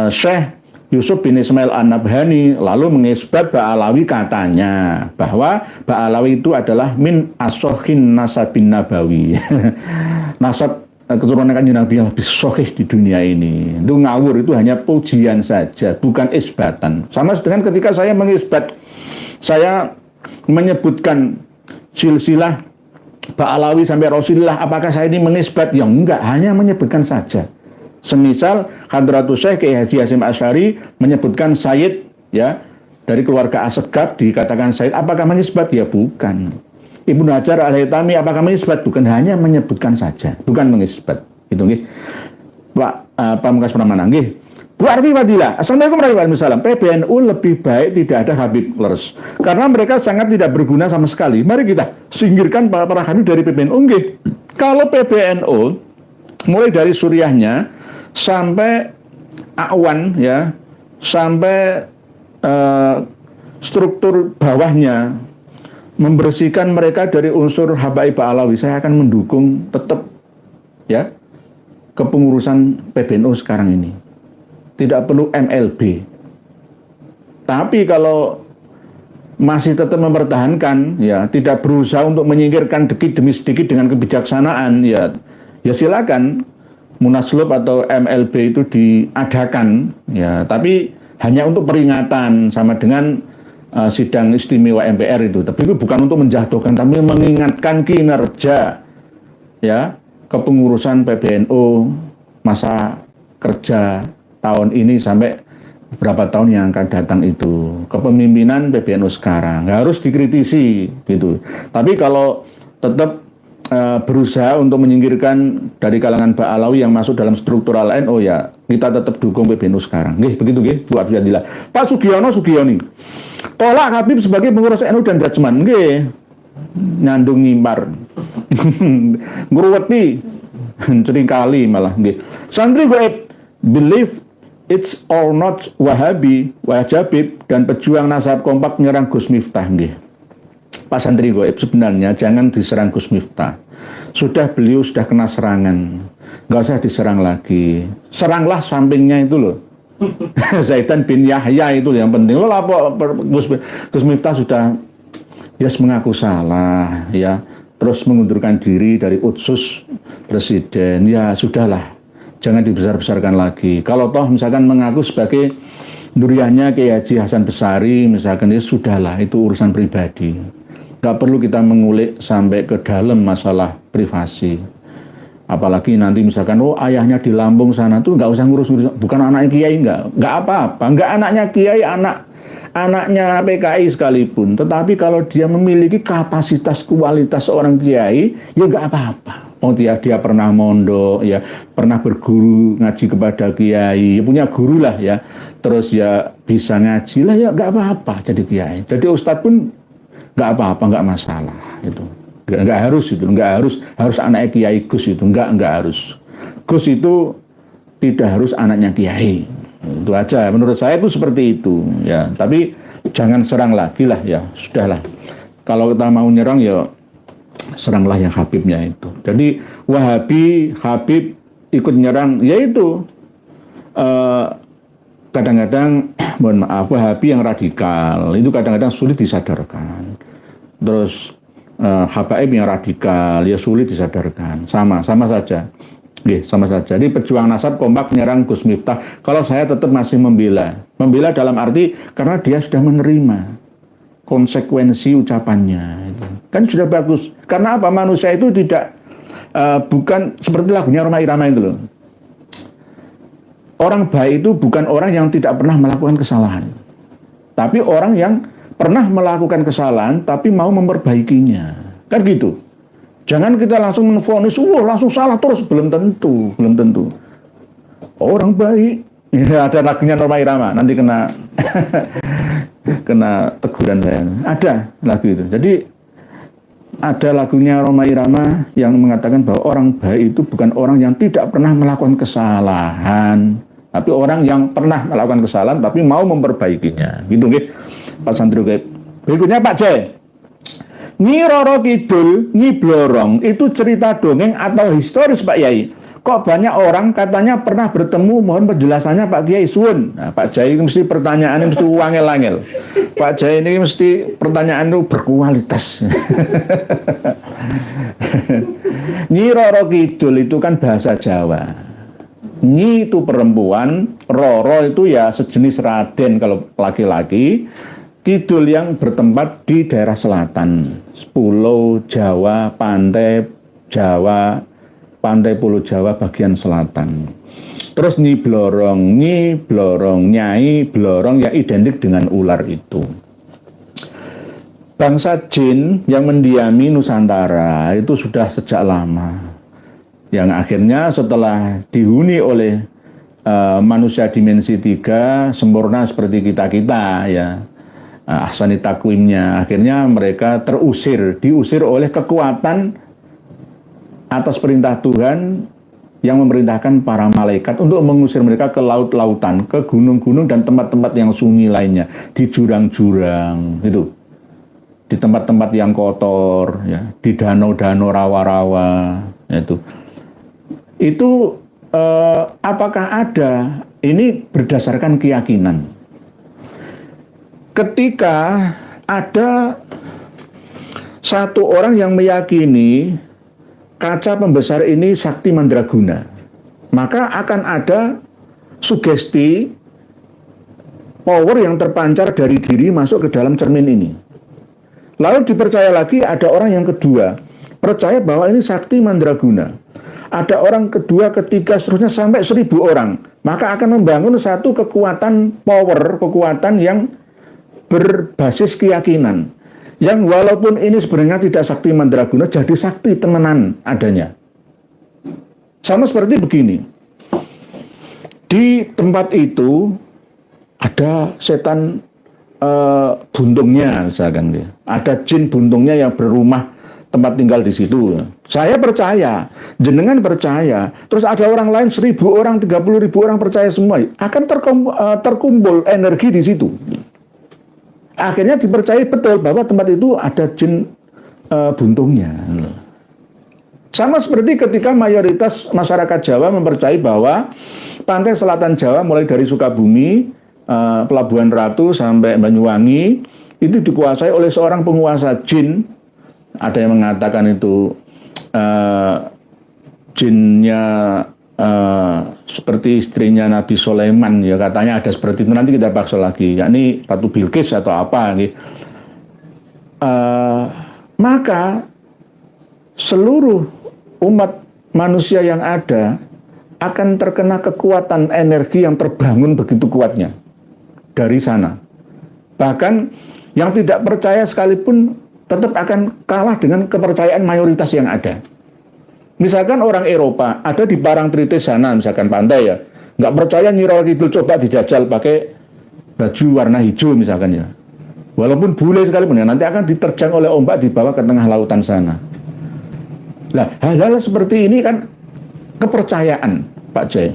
Speaker 1: Syekh Yusuf bin Ismail An-Nabhani lalu mengisbat Ba'alawi katanya bahwa Ba'alawi itu adalah min asohin nasabin nabawi. Nasab keturunan Kanjeng Nabi yang lebih sahih di dunia ini. Itu ngawur, itu hanya pujian saja, bukan isbatan. Sama dengan ketika saya mengisbat, saya menyebutkan silsilah Ba'alawi sampai Rasulullah, apakah saya ini mengisbat? Ya enggak, hanya menyebutkan saja. Semisal Hadratus Syekh Kiai Haji Hasyim Asy'ari menyebutkan Sayyid, ya, dari keluarga Asegaf dikatakan Sayyid, apakah menyebut? Ya bukan. Ibnu Hajar Al-Haytami apakah menyebut? Bukan, hanya menyebutkan saja, bukan menyebut. Itu nggih. Pak Pamungkas Pramana nggih. Bu Arfi Fadilah, Assalamualaikum warahmatullahi wabarakatuh. PBNU lebih baik tidak ada Habib Klers karena mereka sangat tidak berguna sama sekali. Mari kita singkirkan para Habib dari PBNU nggih. Kalau PBNU mulai dari Suriahnya sampai Awan, ya, sampai struktur bawahnya, membersihkan mereka dari unsur Habaib Ba'alawi, saya akan mendukung tetap, ya, kepengurusan PBNU sekarang ini. Tidak perlu MLB. Tapi kalau masih tetap mempertahankan, ya, tidak berusaha untuk menyingkirkan sedikit demi sedikit dengan kebijaksanaan, ya silakan Munaslup atau MLB itu diadakan, ya, tapi hanya untuk peringatan sama dengan sidang istimewa MPR itu. Tapi itu bukan untuk menjatuhkan, tapi mengingatkan kinerja, ya, kepengurusan PBNU masa kerja tahun ini sampai berapa tahun yang akan datang itu. Kepemimpinan PBNU sekarang harus dikritisi gitu. Tapi kalau tetap berusaha untuk menyingkirkan dari kalangan Ba'alawi yang masuk dalam struktural NU, ya kita tetap dukung PBNU sekarang. Nggih, begitu nggih, Bu Arfiadillah. Pak Sugiono, tolak Habib sebagai pengurus NU dan judgement. Nggih. Nyandung ngimbar. Ngruweti. Seringkali malah nggih. Santri gaib believe it's all not Wahabi, Wahhabib dan pejuang nasab kompak menyerang Gus Miftah nggih. Pak Santri Goib, sebenarnya jangan diserang Gus Miftah. Sudah beliau sudah kena serangan, nggak usah diserang lagi. Seranglah sampingnya itu loh. Zaidan bin Yahya itu yang penting. Lo lapor Gus Miftah sudah mengaku salah, ya, terus mengundurkan diri dari Utsus presiden. Ya sudahlah, jangan dibesar-besarkan lagi. Kalau toh misalkan mengaku sebagai duriannya Kiai Haji Hasan Besari, misalkan, ya sudahlah, itu urusan pribadi. Nggak perlu kita mengulik sampai ke dalam masalah privasi. Apalagi nanti misalkan, oh ayahnya di Lampung sana tuh nggak usah ngurus-ngurus, bukan anaknya Kiai, nggak apa-apa, nggak anaknya Kiai, anaknya PKI sekalipun. Tetapi kalau dia memiliki kapasitas kualitas seorang Kiai, ya nggak apa-apa. Oh dia pernah mondok, ya pernah berguru ngaji kepada Kiai, ya punya guru lah ya, terus ya bisa ngaji lah, ya nggak apa-apa jadi Kiai. Jadi Ustadz pun nggak apa-apa, nggak masalah itu. Nggak harus itu, nggak harus anaknya Kiai Gus itu, nggak harus. Gus itu tidak harus anaknya Kiai. Itu aja, menurut saya itu seperti itu ya. Tapi jangan serang lagi lah ya, sudahlah. Kalau kita mau nyerang ya seranglah yang Habibnya itu. Jadi Wahabi, Habib ikut nyerang, yaitu kadang-kadang mohon maaf, Wahabi yang radikal itu kadang-kadang sulit disadarkan. Terus Habaib yang radikal ya sulit disadarkan, sama saja. Sama saja. Jadi pejuang nasab kompak nyerang Gus Miftah. Kalau saya tetap masih membela dalam arti karena dia sudah menerima konsekuensi ucapannya. Kan sudah bagus. Karena apa? Manusia itu tidak bukan seperti lagunya Rhoma Irama itu loh. Orang baik itu bukan orang yang tidak pernah melakukan kesalahan, tapi orang yang pernah melakukan kesalahan tapi mau memperbaikinya. Kan gitu. Jangan kita langsung menvonis, langsung salah terus, belum tentu. Orang baik, ya ada lagunya Rhoma Irama, nanti kena teguran saya. Ada lagu itu. Jadi ada lagunya Rhoma Irama yang mengatakan bahwa orang baik itu bukan orang yang tidak pernah melakukan kesalahan, tapi orang yang pernah melakukan kesalahan tapi mau memperbaikinya. Gitu nggih. Pak Santri. Berikutnya Pak J. Nyi Roro Kidul, Nyi Blorong itu cerita dongeng atau historis Pak Yai. Kok banyak orang katanya pernah bertemu, mohon penjelasannya Pak Kiai suwun. Nah, Pak Jai ini mesti pertanyaannya mesti wangel-wangel. Pak Jai ini mesti pertanyaan itu berkualitas. Nyi Roro Kidul itu kan bahasa Jawa. Nyi itu perempuan, Roro itu ya sejenis Raden kalau laki-laki. Kidul yang bertempat di daerah selatan, Pulau Jawa, Pantai Jawa, Pantai Pulau Jawa bagian selatan. Terus Nyi Blorong, Nyai Blorong yang identik dengan ular itu. Bangsa jin yang mendiami Nusantara itu sudah sejak lama. Yang akhirnya setelah dihuni oleh manusia dimensi 3 sempurna seperti kita-kita ya. Ahsani takwimnya, akhirnya mereka diusir oleh kekuatan atas perintah Tuhan yang memerintahkan para malaikat untuk mengusir mereka ke laut-lautan, ke gunung-gunung dan tempat-tempat yang sunyi lainnya, di jurang-jurang itu, di tempat-tempat yang kotor ya, di danau-danau rawa-rawa itu apakah ada? Ini berdasarkan keyakinan. Ketika ada satu orang yang meyakini kaca pembesar ini sakti mandraguna, maka akan ada sugesti power yang terpancar dari diri masuk ke dalam cermin ini. Lalu dipercaya lagi ada orang yang kedua, percaya bahwa ini sakti mandraguna. Ada orang kedua, ketiga, seterusnya sampai 1000 orang. Maka akan membangun satu kekuatan power, kekuatan yang berbasis keyakinan, yang walaupun ini sebenarnya tidak sakti mandraguna, jadi sakti temenan adanya. Sama seperti begini, di tempat itu ada setan buntungnya, misalkan dia, ada jin buntungnya yang berumah tempat tinggal di situ. Saya percaya, jenengan percaya, terus ada orang lain 1000 orang, 30.000 orang percaya semua, akan terkumpul energi di situ. Akhirnya dipercayai betul bahwa tempat itu ada jin buntungnya. Sama seperti ketika mayoritas masyarakat Jawa mempercayai bahwa pantai selatan Jawa mulai dari Sukabumi, Pelabuhan Ratu sampai Banyuwangi itu dikuasai oleh seorang penguasa jin. Ada yang mengatakan itu jinnya seperti istrinya Nabi Sulaiman, ya katanya ada seperti itu. Nanti kita bahas lagi, yakni Ratu Bilqis atau apa nih. Maka seluruh umat manusia yang ada akan terkena kekuatan energi yang terbangun begitu kuatnya dari sana. Bahkan yang tidak percaya sekalipun tetap akan kalah dengan kepercayaan mayoritas yang ada. Misalkan orang Eropa ada di Parangtritis sana, misalkan pantai ya, nggak percaya Nyi Roro Kidul coba dijajal pakai baju warna hijau misalkan ya. Walaupun bule sekalipun ya, nanti akan diterjang oleh ombak dibawa ke tengah lautan sana. Nah, hal-hal seperti ini kan kepercayaan, Pak Jai.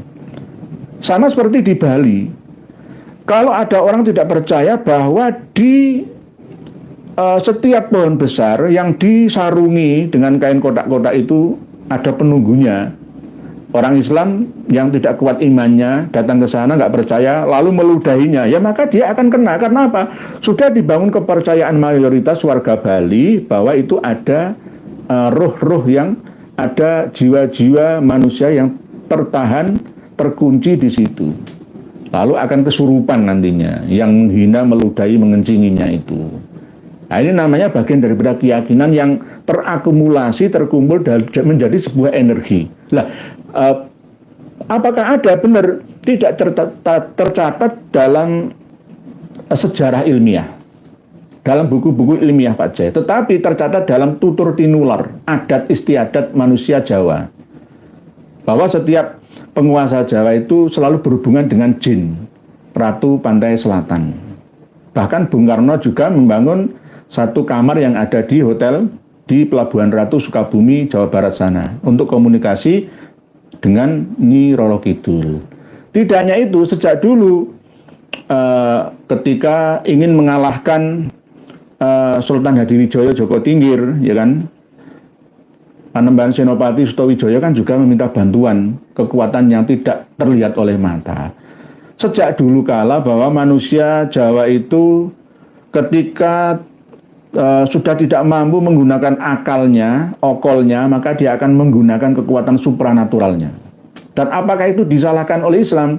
Speaker 1: Sama seperti di Bali, kalau ada orang tidak percaya bahwa di setiap pohon besar yang disarungi dengan kain kotak-kotak itu ada penunggunya. Orang Islam yang tidak kuat imannya datang ke sana nggak percaya lalu meludahinya, ya maka dia akan kena. Karena apa? Sudah dibangun kepercayaan mayoritas warga Bali bahwa itu ada roh-roh yang ada, jiwa-jiwa manusia yang tertahan, terkunci di situ. Lalu akan kesurupan nantinya yang menghina, meludahi, mengencinginya itu. Nah, ini namanya bagian daripada keyakinan yang terakumulasi, terkumpul menjadi sebuah energi. Nah, apakah ada benar? Tidak tercatat dalam sejarah ilmiah, dalam buku-buku ilmiah Pak Jai, tetapi tercatat dalam tutur tinular, adat istiadat manusia Jawa, bahwa setiap penguasa Jawa itu selalu berhubungan dengan jin, Ratu Pantai Selatan. Bahkan Bung Karno juga membangun satu kamar yang ada di hotel di Pelabuhan Ratu Sukabumi, Jawa Barat sana untuk komunikasi dengan Nyi Roro Kidul. Tidak hanya itu, sejak dulu ketika ingin mengalahkan Sultan Hadiwijaya Joko Tingkir, ya kan, Panembahan Senopati Sutowijoyo kan juga meminta bantuan kekuatan yang tidak terlihat oleh mata. Sejak dulu kala bahwa manusia Jawa itu ketika sudah tidak mampu menggunakan akalnya, okolnya, maka dia akan menggunakan kekuatan supranaturalnya. Dan apakah itu disalahkan oleh Islam?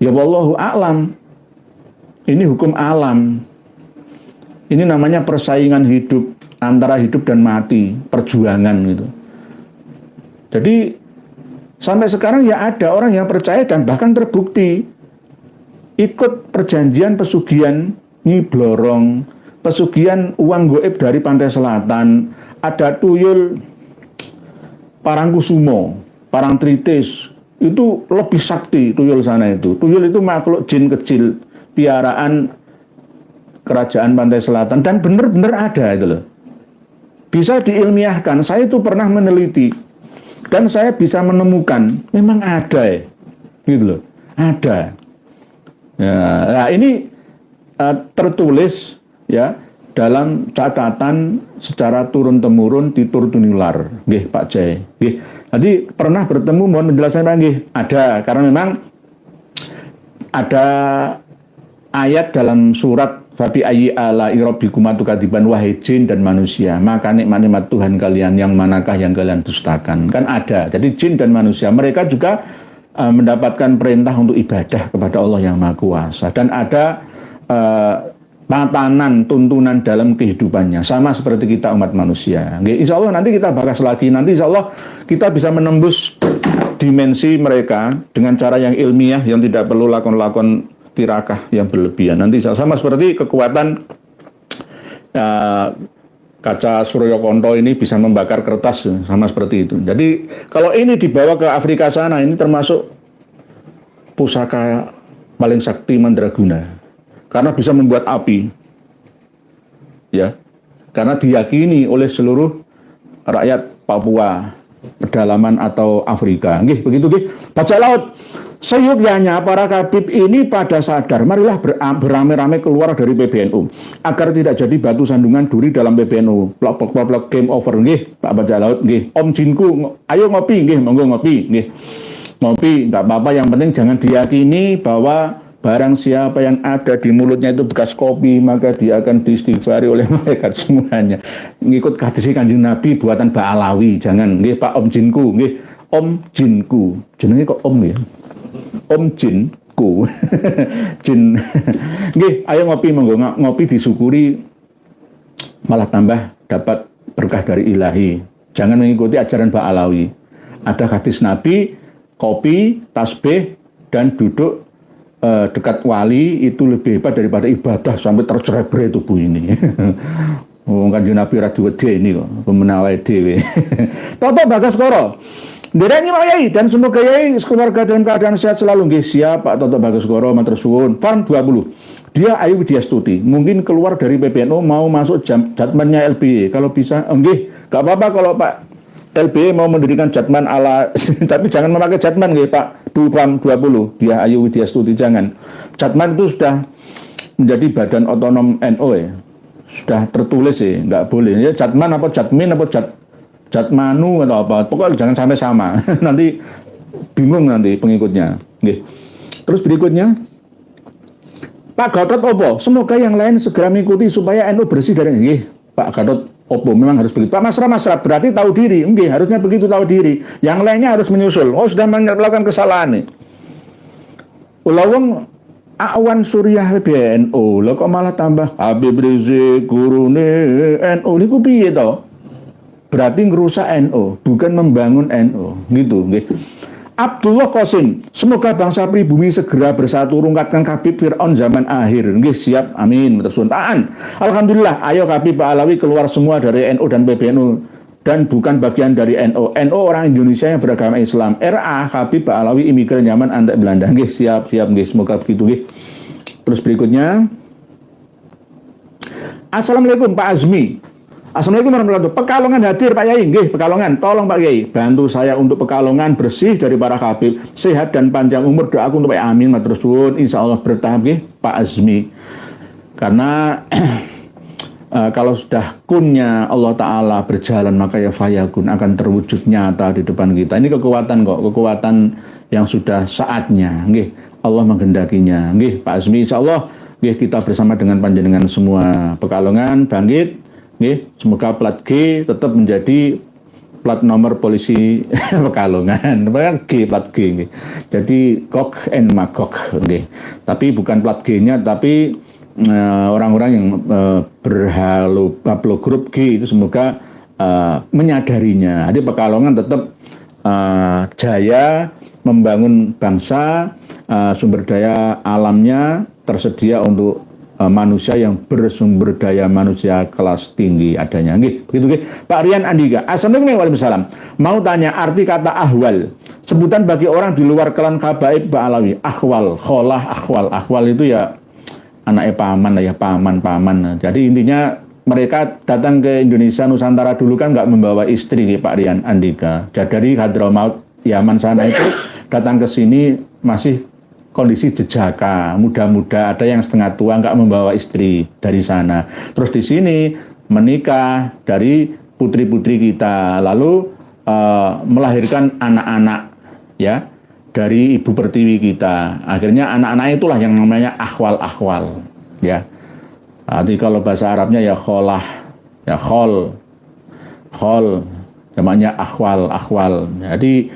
Speaker 1: Ya wallahu a'lam. Ini hukum alam. Ini namanya persaingan hidup, antara hidup dan mati, perjuangan gitu. Jadi sampai sekarang ya ada orang yang percaya dan bahkan terbukti ikut perjanjian pesugihan Nyi Blorong, pesugihan uang goib dari Pantai Selatan, ada tuyul Parangkusumo, Parangtritis, itu lebih sakti tuyul sana itu. Tuyul itu makhluk jin kecil, piaraan kerajaan Pantai Selatan, dan benar-benar ada itu loh. Bisa diilmiahkan, saya itu pernah meneliti, dan saya bisa menemukan, memang ada ya, gitu loh, ada. Ya, nah ini tertulis ya dalam catatan secara turun-temurun titur tunilar, nggih Pak Jai. Nggih. Jadi pernah bertemu, mohon menjelaskan Pak nggih. Ada, karena memang ada ayat dalam surat Fabi ayyi ala'i rabbikuma tukadiban, wahai jin dan manusia, maka nikmat-nikmat Tuhan kalian yang manakah yang kalian dustakan. Kan ada. Jadi jin dan manusia mereka juga mendapatkan perintah untuk ibadah kepada Allah yang Maha Kuasa, dan ada tatanan, tuntunan dalam kehidupannya, sama seperti kita umat manusia. Insya Allah nanti kita bahas lagi, nanti insya Allah kita bisa menembus dimensi mereka dengan cara yang ilmiah, yang tidak perlu lakon-lakon tirakah yang berlebihan. Nanti sama seperti kekuatan kaca Surya Konto ini bisa membakar kertas, sama seperti itu. Jadi kalau ini dibawa ke Afrika sana, ini termasuk pusaka paling sakti mandraguna, karena bisa membuat api, ya, karena diyakini oleh seluruh rakyat Papua, pedalaman atau Afrika. Nggih, begitu nggih. Bajak laut. Seyogyanya para kabib ini pada sadar, marilah beramai-ramai keluar dari PBNU agar tidak jadi batu sandungan duri dalam PBNU. Plok game over nggih, Pak Bajak Laut nggih. Om Jinku, ayo ngopi nggih, monggo ngopi nggih. Ngopi nggak apa-apa, yang penting jangan diyakini bahwa barang siapa yang ada di mulutnya itu bekas kopi, maka dia akan diistighfari oleh malaikat semuanya. Ngikut hadis Kanjeng Nabi buatan Mbak Alawi, jangan nggih Pak Om Jinku nggih. Om Jinku, jenenge kok Om ya? Om Jinku. Jin. Nggih, ayo ngopi, monggo ngopi disyukuri malah tambah dapat berkah dari ilahi. Jangan mengikuti ajaran Mbak Alawi. Ada hadis Nabi, kopi, tasbih dan duduk dekat wali itu lebih hebat daripada ibadah sampai tercerai-berai tubuh ini. Kanjeng Nabi ra diwedhe ini kok, pemenawai dhewe. Toto Bagaskoro. Nderek Pak Yai dan semoga Yai keluarga dalam keadaan sehat selalu. Nggih, siap Pak Toto Bagaskoro, matur suwun. Farm 20. Dia Ayu Widyastuti, mungkin keluar dari PBNU mau masuk jadmannya LBY. Kalau bisa, nggih, gak apa-apa kalau Pak LBY mau mendirikan jadman ala tapi jangan memakai jadman nggih Pak. Farm 20. Dia Ayu Widyastuti, jangan. Jadman itu sudah menjadi badan otonom NU ya. Sudah tertulis ya, nggak boleh. Ya jadman apa jadmin apa jadmanu atau apa, pokoknya jangan sampai sama. Nanti bingung nanti pengikutnya. Nggih. Terus berikutnya, Pak Gatot opo? Semoga yang lain segera mengikuti supaya NU bersih dari nggih. Pak Gatot opo? Memang harus begitu. Pak Masra berarti tahu diri. Nggih, harusnya begitu, tahu diri. Yang lainnya harus menyusul. Oh, sudah melakukan kesalahan nih. Ulawang Awan Suriah PBNU, lo kok malah tambah Habib Rizik gurune NU niku piye to? Berarti ngerusak NU, bukan membangun NU, gitu nggih. Abdullah Qasim, semoga bangsa pribumi segera bersatu rungkatkan Habib Fir'aun zaman akhir. Nggih, siap, amin. Taan. Alhamdulillah, ayo Habib Pak Alawi keluar semua dari NU dan PBNU dan bukan bagian dari NU. NU orang Indonesia yang beragama Islam. RA Habib Pak Alawi imigran Yaman antek Belanda. Nggih, siap nggih, semoga begitu nggih. Terus berikutnya, Assalamualaikum Pak Azmi. Assalamualaikum warahmatullahi wabarakatuh. Pekalongan hadir Pak Yai. Nggih, Pekalongan. Tolong Pak Yai, bantu saya untuk Pekalongan bersih dari para Habib, sehat dan panjang umur. Doaku untuk Pak Amin. Matur suwun. Insyaallah bertahap nggih Pak Azmi. Karena kalau sudah kunnya Allah Ta'ala berjalan, maka ya fayakun akan terwujud nyata di depan kita. Ini kekuatan kok, kekuatan yang sudah saatnya. Nggih, Allah menghendakinya. Nggih, Pak Azmi, insyaallah nggih kita bersama dengan panjenengan semua Pekalongan bangkit. Nggih, semoga plat G tetap menjadi plat nomor polisi Pekalongan. G, plat G nggih. Jadi Gok and Magog nggih. Tapi bukan plat G-nya, tapi orang-orang yang berhalo grup G itu semoga menyadarinya. Jadi Pekalongan tetap jaya membangun bangsa, sumber daya alamnya tersedia untuk manusia yang bersumber daya manusia kelas tinggi adanya. Nggih, begitu nggih. Pak Rian Andika. Assalamualaikum warahmatullahi wabarakatuh. Mau tanya arti kata ahwal. Sebutan bagi orang di luar klan Kabaib Pak Alawi. Akhwal, kholah, akhwal itu ya anaknya paman lah ya, paman. Jadi intinya mereka datang ke Indonesia Nusantara dulu kan nggak membawa istri Pak Rian Andika. Dari Hadramaut Yaman sana itu datang ke sini masih kondisi jejaka, muda-muda, ada yang setengah tua nggak membawa istri dari sana. Terus di sini menikah dari putri-putri kita, lalu melahirkan anak-anak ya. Dari ibu pertiwi kita. Akhirnya anak-anak itulah yang namanya akhwal ya. Nanti kalau bahasa Arabnya ya kholah, ya khol namanya akhwal. Jadi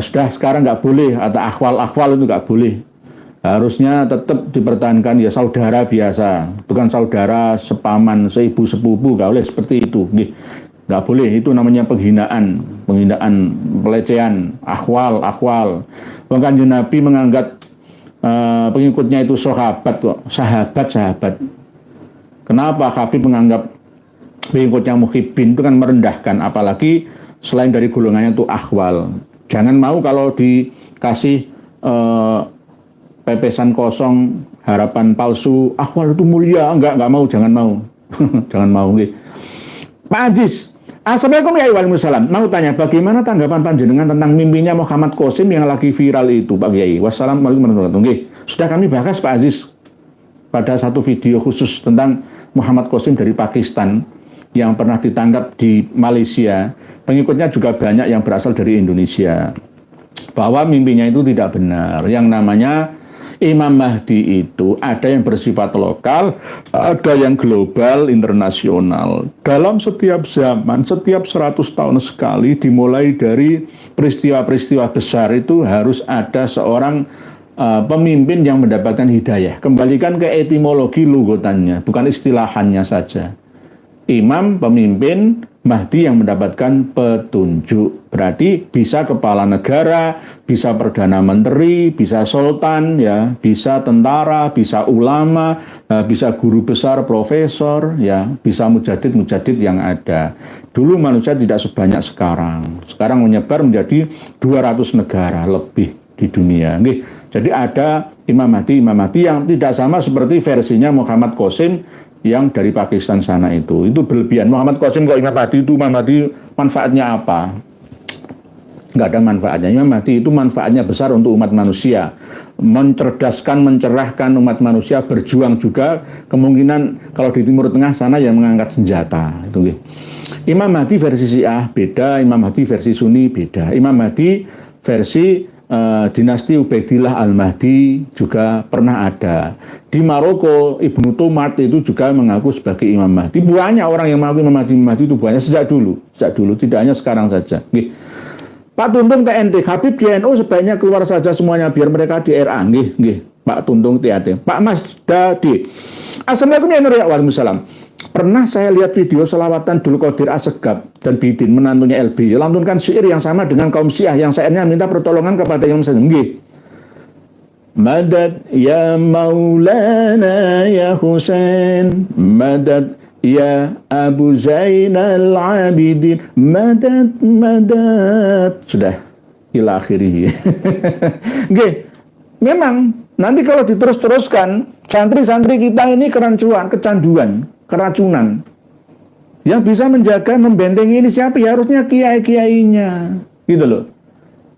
Speaker 1: sudah sekarang nggak boleh, atau akhwal itu nggak boleh. Harusnya tetap dipertahankan ya saudara biasa, bukan saudara sepaman, seibu sepupu, nggak boleh seperti itu. Nggak boleh, itu namanya penghinaan, pelecehan, akhwal. Bahkan Nabi menganggap pengikutnya itu sahabat. Kenapa Habib menganggap pengikutnya muhibbin? Itu kan merendahkan, apalagi selain dari golongannya itu akhwal. Jangan mau kalau dikasih pepesan kosong, harapan palsu, akhwal itu mulia, enggak mau, jangan mau. Jangan mau. Pak Ajis, Assalamualaikum ya Waalaikumsalam. Mau tanya bagaimana tanggapan panjenengan tentang mimpinya Muhammad Qasim yang lagi viral itu Pak Kiai. Wassalamualaikum warahmatullahi wabarakatuh. Sudah kami bahas Pak Aziz pada satu video khusus tentang Muhammad Qasim dari Pakistan yang pernah ditangkap di Malaysia. Pengikutnya juga banyak yang berasal dari Indonesia. Bahwa mimpinya itu tidak benar. Yang namanya Imam Mahdi itu ada yang bersifat lokal, ada yang global, internasional. Dalam setiap zaman, setiap 100 tahun sekali, dimulai dari peristiwa-peristiwa besar itu harus ada seorang pemimpin yang mendapatkan hidayah. Kembalikan ke etimologi lugatannya, bukan istilahannya saja. Imam, pemimpin, Mahdi yang mendapatkan petunjuk. Berarti bisa kepala negara, bisa perdana menteri, bisa sultan, ya, bisa tentara, bisa ulama, bisa guru besar, profesor, ya, bisa mujadid-mujadid yang ada. Dulu manusia tidak sebanyak sekarang. Sekarang menyebar menjadi 200 negara lebih di dunia. Jadi ada Imam Mahdi yang tidak sama seperti versinya Muhammad Qasim yang dari Pakistan sana itu berlebihan. Muhammad Qasim kok Imam Mahdi manfaatnya apa? Nggak ada manfaatnya. Imam Mahdi itu manfaatnya besar untuk umat manusia, mencerdaskan, mencerahkan umat manusia, berjuang juga. Kemungkinan kalau di Timur Tengah sana yang mengangkat senjata itu. Imam Mahdi versi Syiah beda, Imam Mahdi versi Sunni beda. Imam Mahdi versi dinasti Ubaidillah Al-Mahdi juga pernah ada. Di Maroko, Ibnu Tumat itu juga mengaku sebagai Imam Mahdi. Banyak orang yang mengaku Imam Mahdi itu banyak sejak dulu, tidak hanya sekarang saja. Pak Tuntung TNT, Habib di NU sebaiknya keluar saja semuanya biar mereka di RA. Pak Tuntung TNT. Pak Mas Dadi. Assalamualaikum ya Waalaikumsalam. Pernah saya lihat video selawatan Dul Qadir Assegaf dan Bidin menantunya LB lantunkan syair yang sama dengan kaum Syiah yang syairnya minta pertolongan kepada Imam Sayyid. Madad ya Maulana ya Husain, madad ya Abu Zainal Abidin, madad madad. Sudah ila akhirih. Memang nanti kalau diterus-teruskan santri-santri kita ini kecanduan, keracunan. Yang bisa menjaga, membentengi ini siapa? Ya harusnya kiai-kiainya. Gitu loh.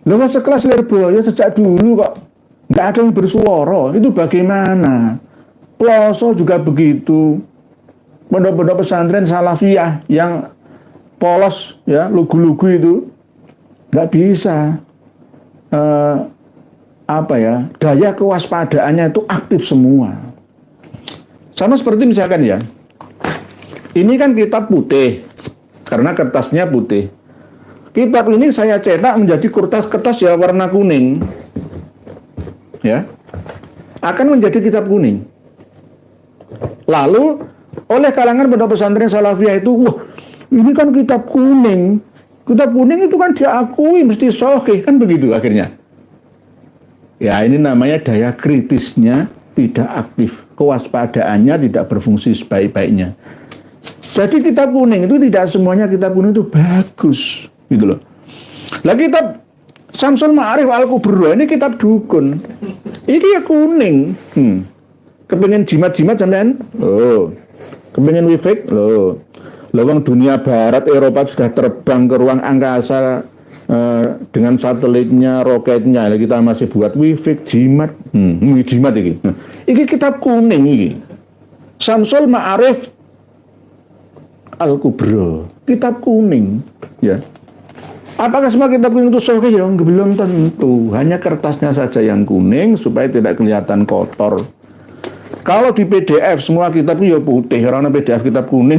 Speaker 1: Loh sekelas Lirboyo sejak dulu kok nggak ada yang bersuara. Itu bagaimana? Ploso juga begitu. Pondok-pondok pesantren salafiyah yang polos, ya, lugu-lugu itu nggak bisa. Daya kewaspadaannya itu aktif semua. Sama seperti misalkan ya, ini kan kitab putih, karena kertasnya putih. Kitab ini saya cetak menjadi kertas ya warna kuning, ya, akan menjadi kitab kuning. Lalu oleh kalangan pondok pesantren salafiyah itu, wah, ini kan kitab kuning. Kitab kuning itu kan diakui mesti sahih, kan begitu akhirnya. Ya ini namanya daya kritisnya tidak aktif, kewaspadaannya tidak berfungsi sebaik-baiknya. Jadi kitab kuning itu tidak semuanya kitab kuning itu bagus, gitu loh. Lah kitab Syamsul Ma'arif Al-Kubra ini kitab dukun. Ini ya kuning. Kepengen jimat-jimat sampean? Oh. Kepengen wifik? Loh. Lawang dunia barat Eropa sudah terbang ke ruang angkasa dengan satelitnya, roketnya. Kita masih buat wifik, jimat. Jimat ini. Ini kitab kuning ini. Syamsul Ma'arif Al-Kubra, kitab kuning, ya. Apakah semua kitab kuning itu sahih? Ya, belum tentu. Hanya kertasnya saja yang kuning supaya tidak kelihatan kotor. Kalau di PDF semua kitab itu ya putih, karena PDF kitab kuning.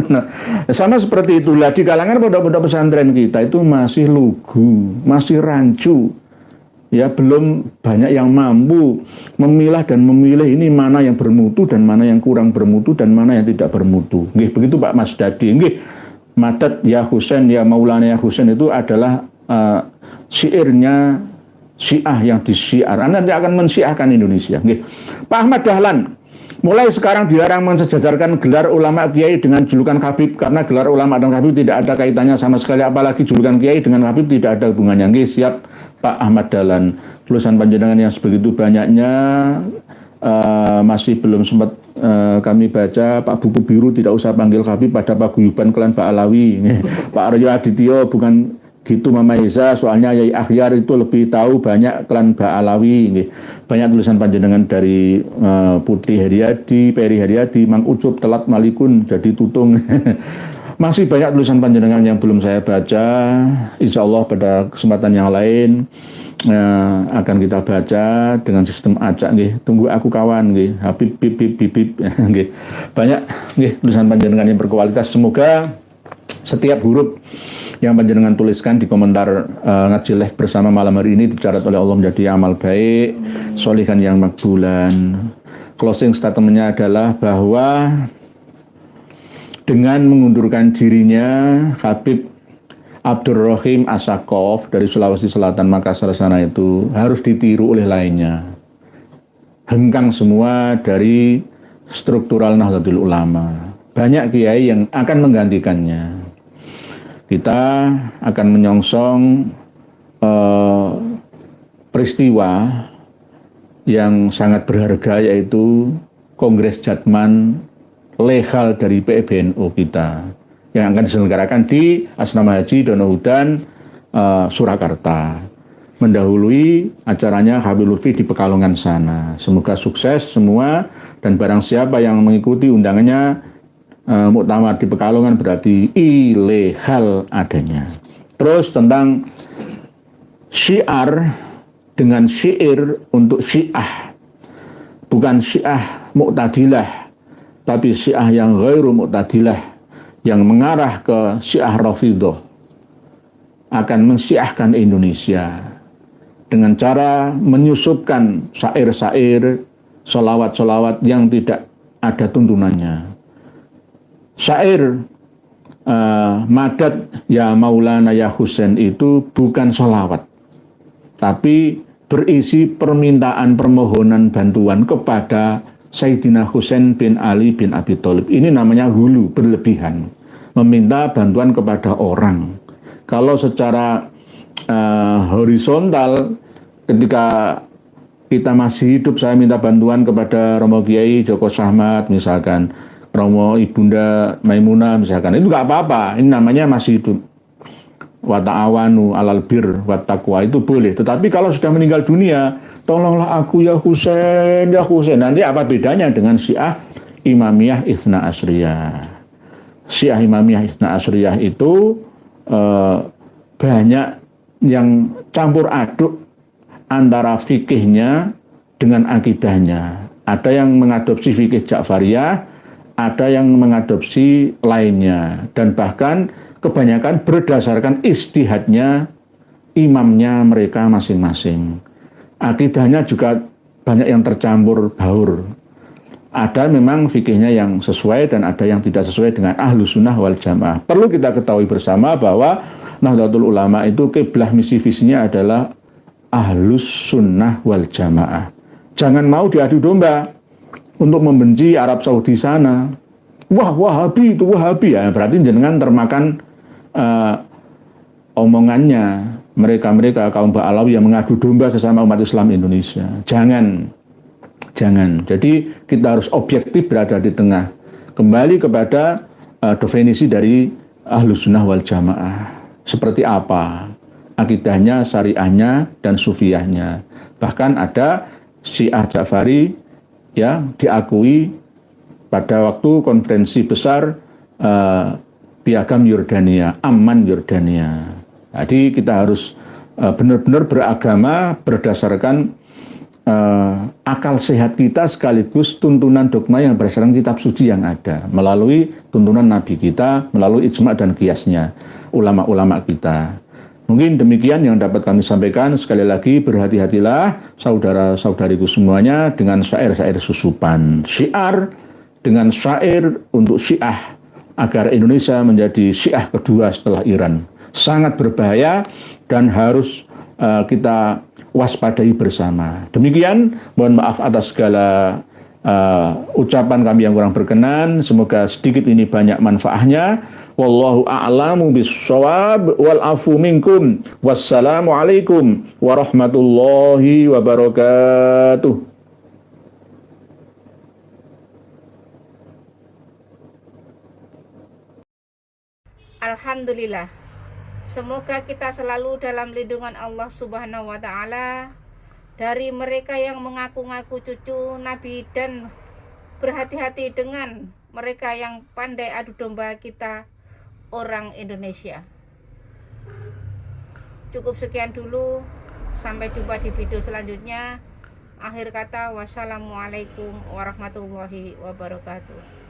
Speaker 1: Nah, sama seperti itulah di kalangan pondok-pondok pesantren kita itu masih lugu, masih rancu. Ya, belum banyak yang mampu memilah dan memilih ini mana yang bermutu dan mana yang kurang bermutu dan mana yang tidak bermutu. Begitu Pak Mas Dadi. Madad ya Husain ya Maulana ya Husain itu adalah syairnya Syiah yang disyiar. Nanti akan mensyiahkan Indonesia. Pak Ahmad Dahlan, mulai sekarang dilarang mensejajarkan gelar ulama kiai dengan julukan Habib karena gelar ulama dan Habib tidak ada kaitannya sama sekali, apalagi julukan kiai dengan Habib tidak ada hubungannya. Siap Pak Ahmad Dahlan, tulisan panjenengan yang sebegitu banyaknya masih belum sempat kami baca Pak Buku Biru tidak usah panggil Habib pada paguyuban klan Pak Alawi. Pak Aryo Adityo bukan gitu Mama Eza, soalnya Yai Akhyar itu lebih tahu banyak klan Pak Alawi. Banyak tulisan panjenengan dari Putri Heriadi, Peri Heriadi, Mang Ucup, Telat Malikun, jadi Tutung. Masih banyak tulisan panjenengan yang belum saya baca. Insya Allah pada kesempatan yang lain akan kita baca dengan sistem acak nggih. Tunggu aku kawan nggih. Habib bib bib bib bib nggih. Banyak nggih tulisan panjenengan yang berkualitas. Semoga setiap huruf yang panjenengan tuliskan di komentar ngaji live bersama malam hari ini dicatat oleh Allah menjadi amal baik, sholihan yang makbulan. Closing statementnya adalah bahwa dengan mengundurkan dirinya Habib Abdurrahim Asakov dari Sulawesi Selatan Makassar sana itu harus ditiru oleh lainnya. Hengkang semua dari struktural Nahdlatul Ulama. Banyak kiai yang akan menggantikannya. Kita akan menyongsong peristiwa yang sangat berharga, yaitu Kongres Jatman legal dari PBNU kita yang akan diselenggarakan di Asrama Haji Donohudan Surakarta, mendahului acaranya Habib Lutfi di Pekalongan sana. Semoga sukses semua, dan barang siapa yang mengikuti undangannya muktamar di Pekalongan berarti ilegal adanya. Terus tentang syiar dengan syair untuk Syiah, bukan Syiah Mu'tadilah, tapi Syiah yang ghairu mu'tadilah, yang mengarah ke Syiah Rafidhah, akan mensyiahkan Indonesia dengan cara menyusupkan syair-syair, solawat-solawat yang tidak ada tuntunannya. Syair Madad ya Maulana ya Husain itu bukan solawat, tapi berisi permintaan permohonan bantuan kepada Sayyidina Husain bin Ali bin Abi Thalib. Ini namanya hulu, berlebihan, meminta bantuan kepada orang. Kalau secara horizontal, ketika kita masih hidup, saya minta bantuan kepada Romo Kiai Joko Sahmat misalkan, Romo Ibunda Maimunah misalkan, itu nggak apa-apa, ini namanya masih hidup. Wa ta'awanu alal bir wa taqwa, itu boleh. Tetapi kalau sudah meninggal dunia, tolonglah aku ya Husain, ya Husain. Nanti apa bedanya dengan Syiah Imamiyah Itsna Asriyah? Syiah Imamiyah Itsna Asriyah itu banyak yang campur aduk antara fikihnya dengan akidahnya. Ada yang mengadopsi fikih Ja'fariyah, ada yang mengadopsi lainnya, dan bahkan kebanyakan berdasarkan ijtihadnya imamnya mereka masing-masing. Akidahnya juga banyak yang tercampur baur. Ada memang fikihnya yang sesuai dan ada yang tidak sesuai dengan Ahlus Sunnah wal Jamaah. Perlu kita ketahui bersama bahwa Nahdlatul Ulama itu kiblah misi visinya adalah Ahlus Sunnah wal Jamaah. Jangan mau diadu domba untuk membenci Arab Saudi sana. Wah, Wahabi itu Wahabi, ya berarti jenengan termakan omongannya mereka kaum Ba'alawi yang mengadu domba sesama umat Islam Indonesia. Jangan. Jadi kita harus objektif berada di tengah. Kembali kepada definisi dari Ahlus Sunnah wal Jamaah. Seperti apa akidahnya, syariahnya, dan sufiyahnya. Bahkan ada Syiah Ja'fari ya diakui pada waktu konferensi besar Piagam Yordania, Amman Yordania. Jadi kita harus benar-benar beragama berdasarkan akal sehat kita sekaligus tuntunan dogma yang berdasarkan kitab suci yang ada, melalui tuntunan Nabi kita, melalui ijma' dan qiyasnya ulama-ulama kita. Mungkin demikian yang dapat kami sampaikan. Sekali lagi berhati-hatilah saudara-saudariku semuanya dengan syair-syair susupan. Syiar dengan syair untuk Syiah agar Indonesia menjadi Syiah kedua setelah Iran. Sangat berbahaya dan harus kita waspadai bersama. Demikian, mohon maaf atas segala ucapan kami yang kurang berkenan. Semoga sedikit ini banyak manfaatnya. Wallahu a'lamu bis-shawab wal afu minkum. Wassalamualaikum warahmatullahi wabarakatuh.
Speaker 2: Alhamdulillah. Semoga kita selalu dalam lindungan Allah Subhanahu wa Ta'ala dari mereka yang mengaku-ngaku cucu Nabi dan berhati-hati dengan mereka yang pandai adu domba kita orang Indonesia. Cukup sekian dulu, sampai jumpa di video selanjutnya. Akhir kata, wassalamualaikum warahmatullahi wabarakatuh.